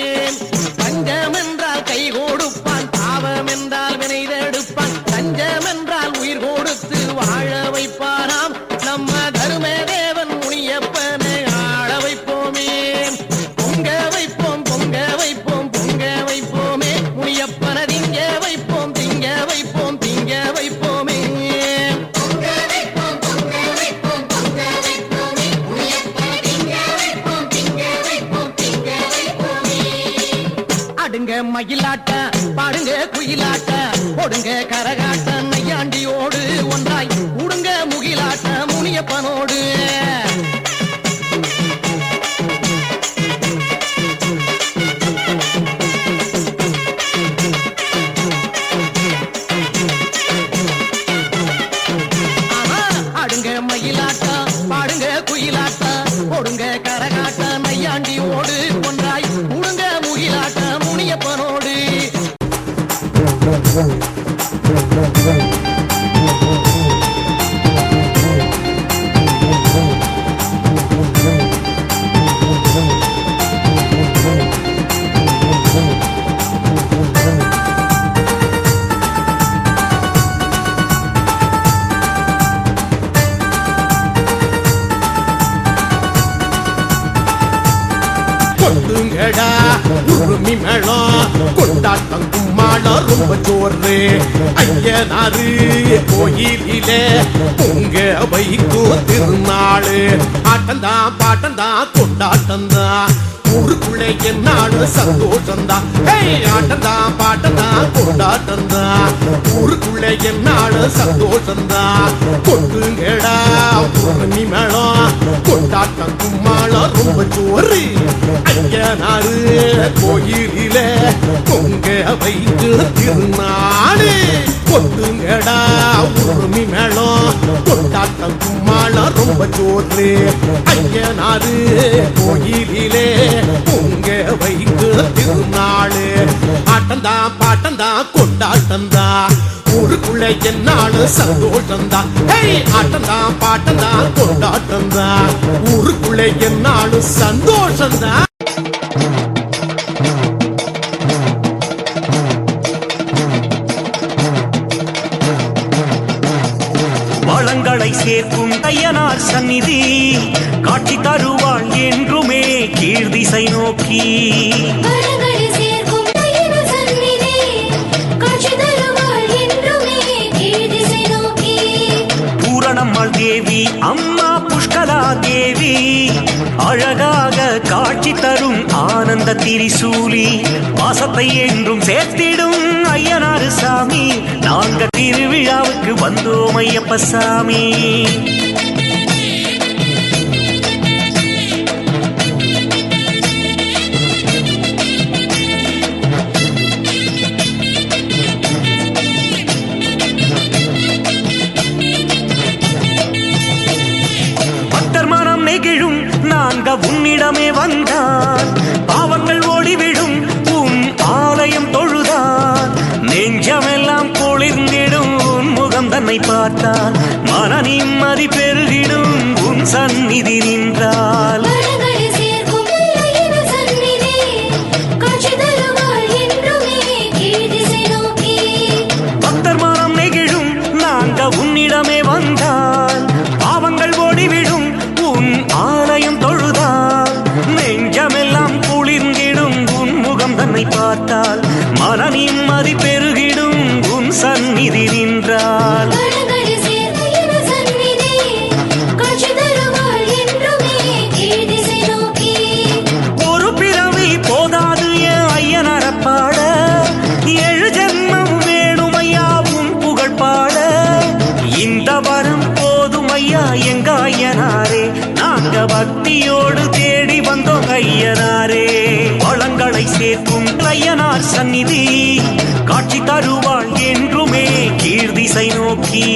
பஞ்சம் என்றால் கை கொடுப்பான் பாவம் என்றால் வினைதெடுப்பான் பஞ்சம் என்றால் உயிர் கொடுத்து வாழ வைப்பாராம் நம்ம தர்மதேவன் முனியப்பனை ஆள வைப்போமே பொங்க வைப்போம் பொங்க வைப்போம் பொங்க வைப்போமே முனியப்பன திங்க வைப்போம் திங்க வைப்போம் திங்க வைப்போமே அடுங்க மயிலாட்ட பாடுங்க குயிலாட்ட போடுங்க கரகாட்ட நையாண்டியோடு ஒன்றாய் உடுங்க முகிலாட்ட முனியப்பனோடு மயிலாட்டா பாடுங்க குயிலாட்டா போடுங்க கரகாட்ட நையாண்டியோடு ஒன்றாய் உடுங்க முகிலாட்ட முனியப்பனோடு கொட்டுங்கடா உருமி மேளம் கொண்டாட்டம் கும்மாளம் ரொம்ப சோறு ஐயனாரு கோயிலிலே பொங்க வைக்கும் திருநாளு ஆட்டந்தான் பாட்டந்தான் கொண்டாட்டந்தான் ஊருக்குள்ளே என்னாலும் சந்தோஷந்தான் ஆட்டந்தான் பாட்டந்தான் கொண்டாட்டந்தான் ஊருக்குள்ளே என்னாலும் சந்தோஷந்தான் கொட்டுங்கடா உருமி மேளம் கொண்டாட்டம் கும்மாளம் ரொம்ப சோறு ஐயனாரு கோயிலிலே பொங்க வைத்து திருநாடு கொட்டுங்கடா உருமி மேளம் கொண்டாட்டம் கும்மாளம் ரொம்ப சோறு ஐயனாரு கோயிலிலே பொங்க வைத்து திருநாடு ஆட்டந்தான் பாட்டந்தான் கொண்டாட்டந்தான் ஊருக்குள்ள என்னாலும் சந்தோஷந்தான் ஆட்டந்தான் பாட்டந்தான் கொண்டாட்டந்தான் ஊருக்குள்ள என்னாலும் சந்தோஷந்தான் வளங்களை சேர்க்கும் ஐயனார் சந்நிதி காட்சி தருவாள் என்றுமே கீழ்திசை நோக்கி பூரணம்மாள் தேவி அம்மா புஷ்கலா தேவி அழகாக காட்சி தரும் ஆனந்த திரிசூலி வாசத்தை என்றும் சேர்த்திடும் ஐயனாரு சாமி நாங்க திருவிழாவுக்கு வந்தோம் ஐயப்ப சாமி தன்னை பார்த்தால் மன நிம்மதி பெருகிடும் உன் சந்நிதி நின்றால். பக்தர் மனம் நெகிழும் நாங்க உன்னிடமே வந்தால் பாவங்கள் ஓடிவிடும் உன் ஆலயம் தொழுதால். நெஞ்சமெல்லாம் குளிர்ந்திடும் உன் முகம் தன்னை பார்த்தால் மன நிம்மதி பெருகிடும் உன் சந்நிதி நின்றால். ஒரு பிறவி போதாது என் ஐயனார பாட, 7 ஜென்மம் வேணும் ஐயா உன் புகழ் பாட. இந்த வரம் போதும் ஐயா எங்க ஐயனாரே, நாங்க பக்தியோடு தேடி வந்தோம் ஐயனாரே. வளங்களை சேர்க்கும் ஐயனார் சந்நிதி காட்சி தருவாள் என்றுமே கீழ் திசை நோக்கி.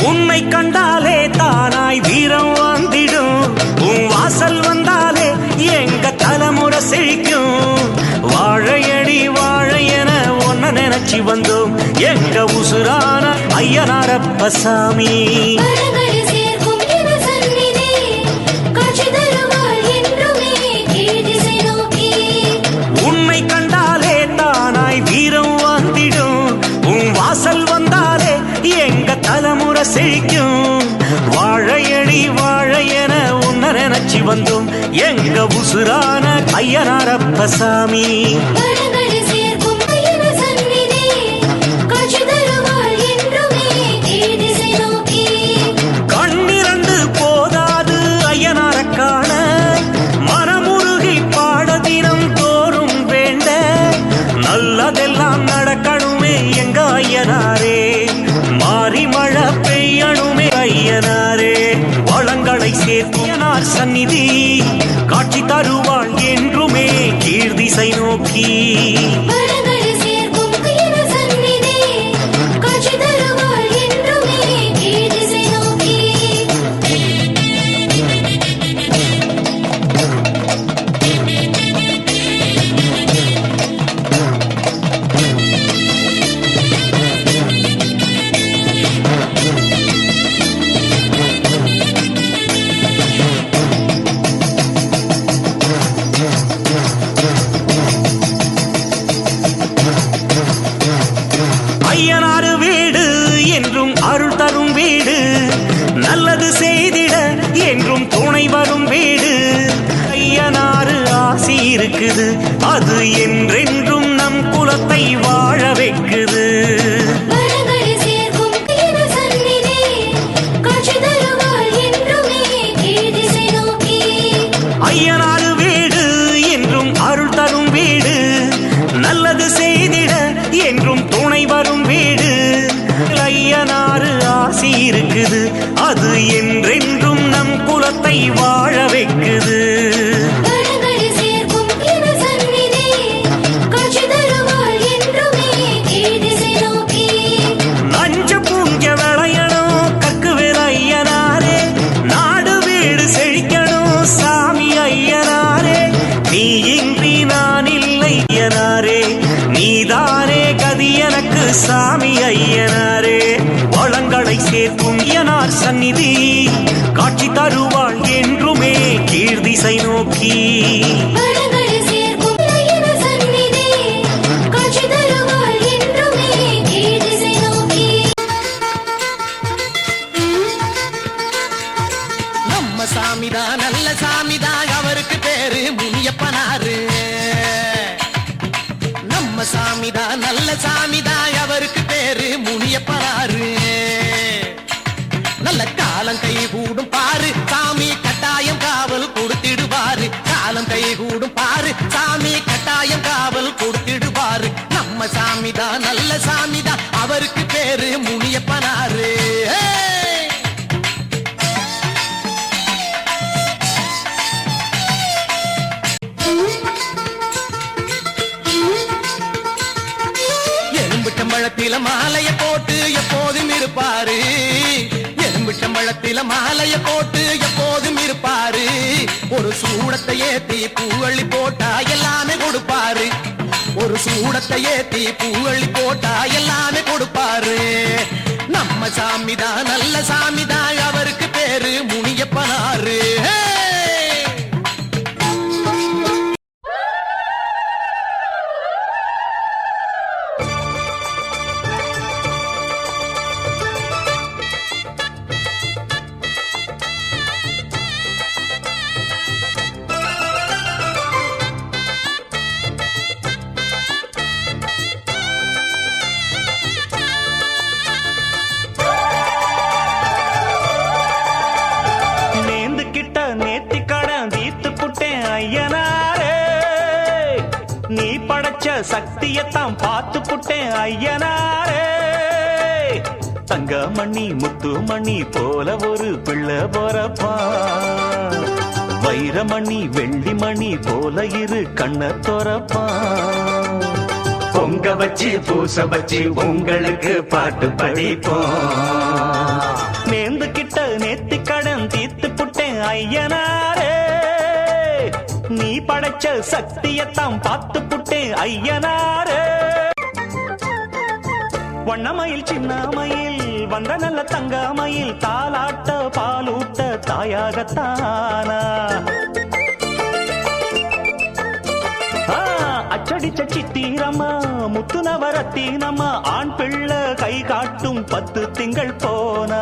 உன்னை கண்டாலே தானாய் வீரம் வந்திடும், உன் வாசல் வந்தாலே எங்க தலைமுறை செழிக்கும். வாழையடி வாழையென ஒன்ன நினைச்சு வந்தோம் எங்க உசுரான ஐயனாரப்ப சாமி. உன்னை கண்டாலே தானாய் வீரம் வந்திடும், உன் வாசல் வந்தாலே எங்க தலைமுறை செழிக்கும். வாழையடி வாழையென உன்ன நினைச்சு வந்தோம் எங்க உசுரான ஐயனாரப்ப சாமி. கண்ணிரண்டு போதாது ஐயனார காண, மனமுருகி பாட தினம் தோறும் வேண்ட. நல்லதெல்லாம் நடக்கணுமே எங்க ஐயனாரே, மாறி மழை பெய்யணுமே ஐயனாரே. வளங்களை சேர்த்தியனார் சந்நிதி காட்சி தருவாள் என்றுமே கீழ் திசை நோக்கி. ஐயனாறு வீடு என்றும் அருள் தரும் வீடு, நல்லது செய்திட என்றும் துணை வரும் வீடு. ஐயனாறு ஆசி இருக்குது அது என்றென்றும் நம் குலத்தை வாழ வைக்குது. ஐயனாறு வீடு என்றும் அருள் தரும் வீடு, நல்லது செய்திட என்றும் துணை வரும் வீடு. ஐயனாறு ஆசி இருக்குது அது என்றென்றும் நம் குலத்தை வாழ வைக்குது. நஞ்ச பூஞ்ச விளையணும் கற்கு வேற ஐயனாரே, நாடு வீடு செழிக்கணும் சாமி ஐயனாரே. நீ இன்றி நான் இல்லை ஐயனாரே, நீதானே கதி எனக்கு சாமி ஐயனாரே. வளங்களை சேர்க்கும் ஐயனார் சந்நிதி காட்சி தருவாள் என்றுமே கீழ் திசை நோக்கி. நம்ம சாமிதான் நல்ல சாமிதான், அவருக்கு பேரு முனியப்பனாரு. நம்ம சாமிதான் நல்ல சாமிதான், அவருக்கு பேரு முனியப்பனாரு. நல்ல காலம் கை கூடும் பாரு சாமி கட்டாயம் காவல் கொடுத்திடுவாரு. காலம் கை கூடும் பாரு சாமி கட்டாயம் காவல் கொடுத்திடுவாரு. நம்ம சாமிதான் நல்ல சாமிதான், அவருக்கு பேரு முனியப்பனாரு. பழத்தில மாலைய போட்டு எப்போதும் இருப்பாரு எலும்பிச்சம்பழத்தில மாலைய போட்டு எப்போதும் இருப்பாரு ஒரு சூடத்தை ஏத்தி பூவள்ளி போட்டா எல்லாமே கொடுப்பாரு ஒரு சூடத்தை ஏத்தி பூவள்ளி போட்டா எல்லாமே கொடுப்பாரு நம்ம சாமிதான் நல்ல சாமிதான் அவருக்கு பேரு முனியப்பனாரு நீ படைச்ச சக்தியத்தான் பார்த்து புட்டேன் ஐயனாரே தங்கமணி முத்துமணி போல ஒரு பிள்ளை போறப்பா வைரமணி வெள்ளிமணி போல இரு கண்ண தோறப்பா பொங்க வச்சு பூச வச்சு உங்களுக்கு பாட்டு படிப்போம் நேர்ந்து கிட்ட நேத்தி கடன் தீர்த்து புட்டேன் ஐயனாரே நீ படைச்ச சக்தியத்தான் பார்த்து புட்டேன் ஐயனாரே வண்ணமயில் சின்னமயில் வந்த நல்ல தங்கமயில் தாலாட்ட பாலூட்ட தாயாகத்தானா அச்சடிச்ச சித்திரம்மா முத்து நவரத்தினம்மா ஆண் பிள்ளை கை காட்டும் 10 திங்கள் போனா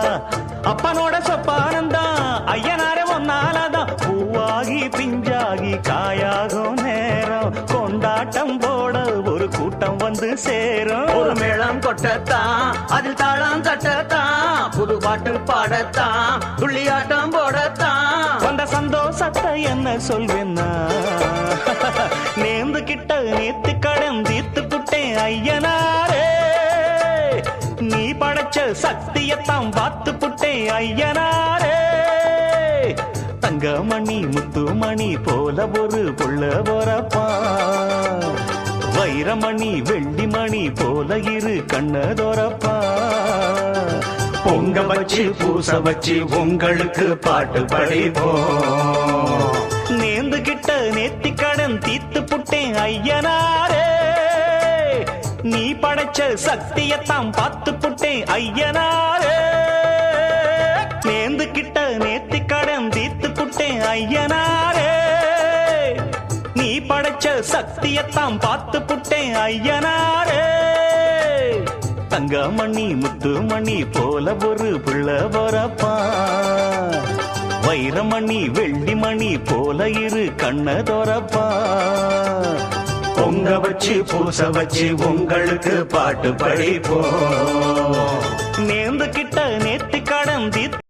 அப்பனோட சொப்பானந்தான் ஐயனாரே ஒன்னாலதான் பூவாகி பிஞ்சாகி காயாகும் நேரம் கொண்டாட்டம் போட ஒரு கூட்டம் வந்து சேரும் ஒரு மேளம் கொட்டத்தான் அதில் தாளம் தட்டத்தான் புது பாட்டு பாடத்தான் துள்ளியாட்டம் போடத்தான் வந்த சந்தோஷத்தை என்ன சொல்வேன்னா நேர்ந்து கிட்ட நேத்து கடன் தீர்த்து புட்டேன் ஐயனாரே நீ படைச்ச சக்தியத்தான் பார்த்து புட்டேன் ஐயனாரே தங்கமணி முத்துமணி போல ஒரு புள்ள போறப்பா வைரமணி வெள்ளிமணி போல இரு கண்ணதோரப்பா பொங்க வச்சு பூச வச்சு உங்களுக்கு பாட்டு படிப்போம் நேர்ந்து கிட்ட நேத்தி கடன் தீர்த்து புட்டேன் ஐயனாரே நீ படைச்ச சக்தியத்தான் பார்த்து புட்டேன் ஐயனாரே நேர்ந்து கிட்ட நேத்தி கடன் தீர்த்து புட்டேன் ஐயனாரே நீ படைச்ச சக்தியத்தான் பார்த்து புட்டேன் ஐயனாரே தங்கமணி முத்துமணி போல ஒரு புள்ள போறப்பா வைரமணி வெள்ளிமணி போல இரு கண்ணதோரப்பா பொங்க வச்சு பூச வச்சு உங்களுக்கு பாட்டு படிப்போம் நேர்ந்து கிட்ட நேத்தி கடன் தீர்த்து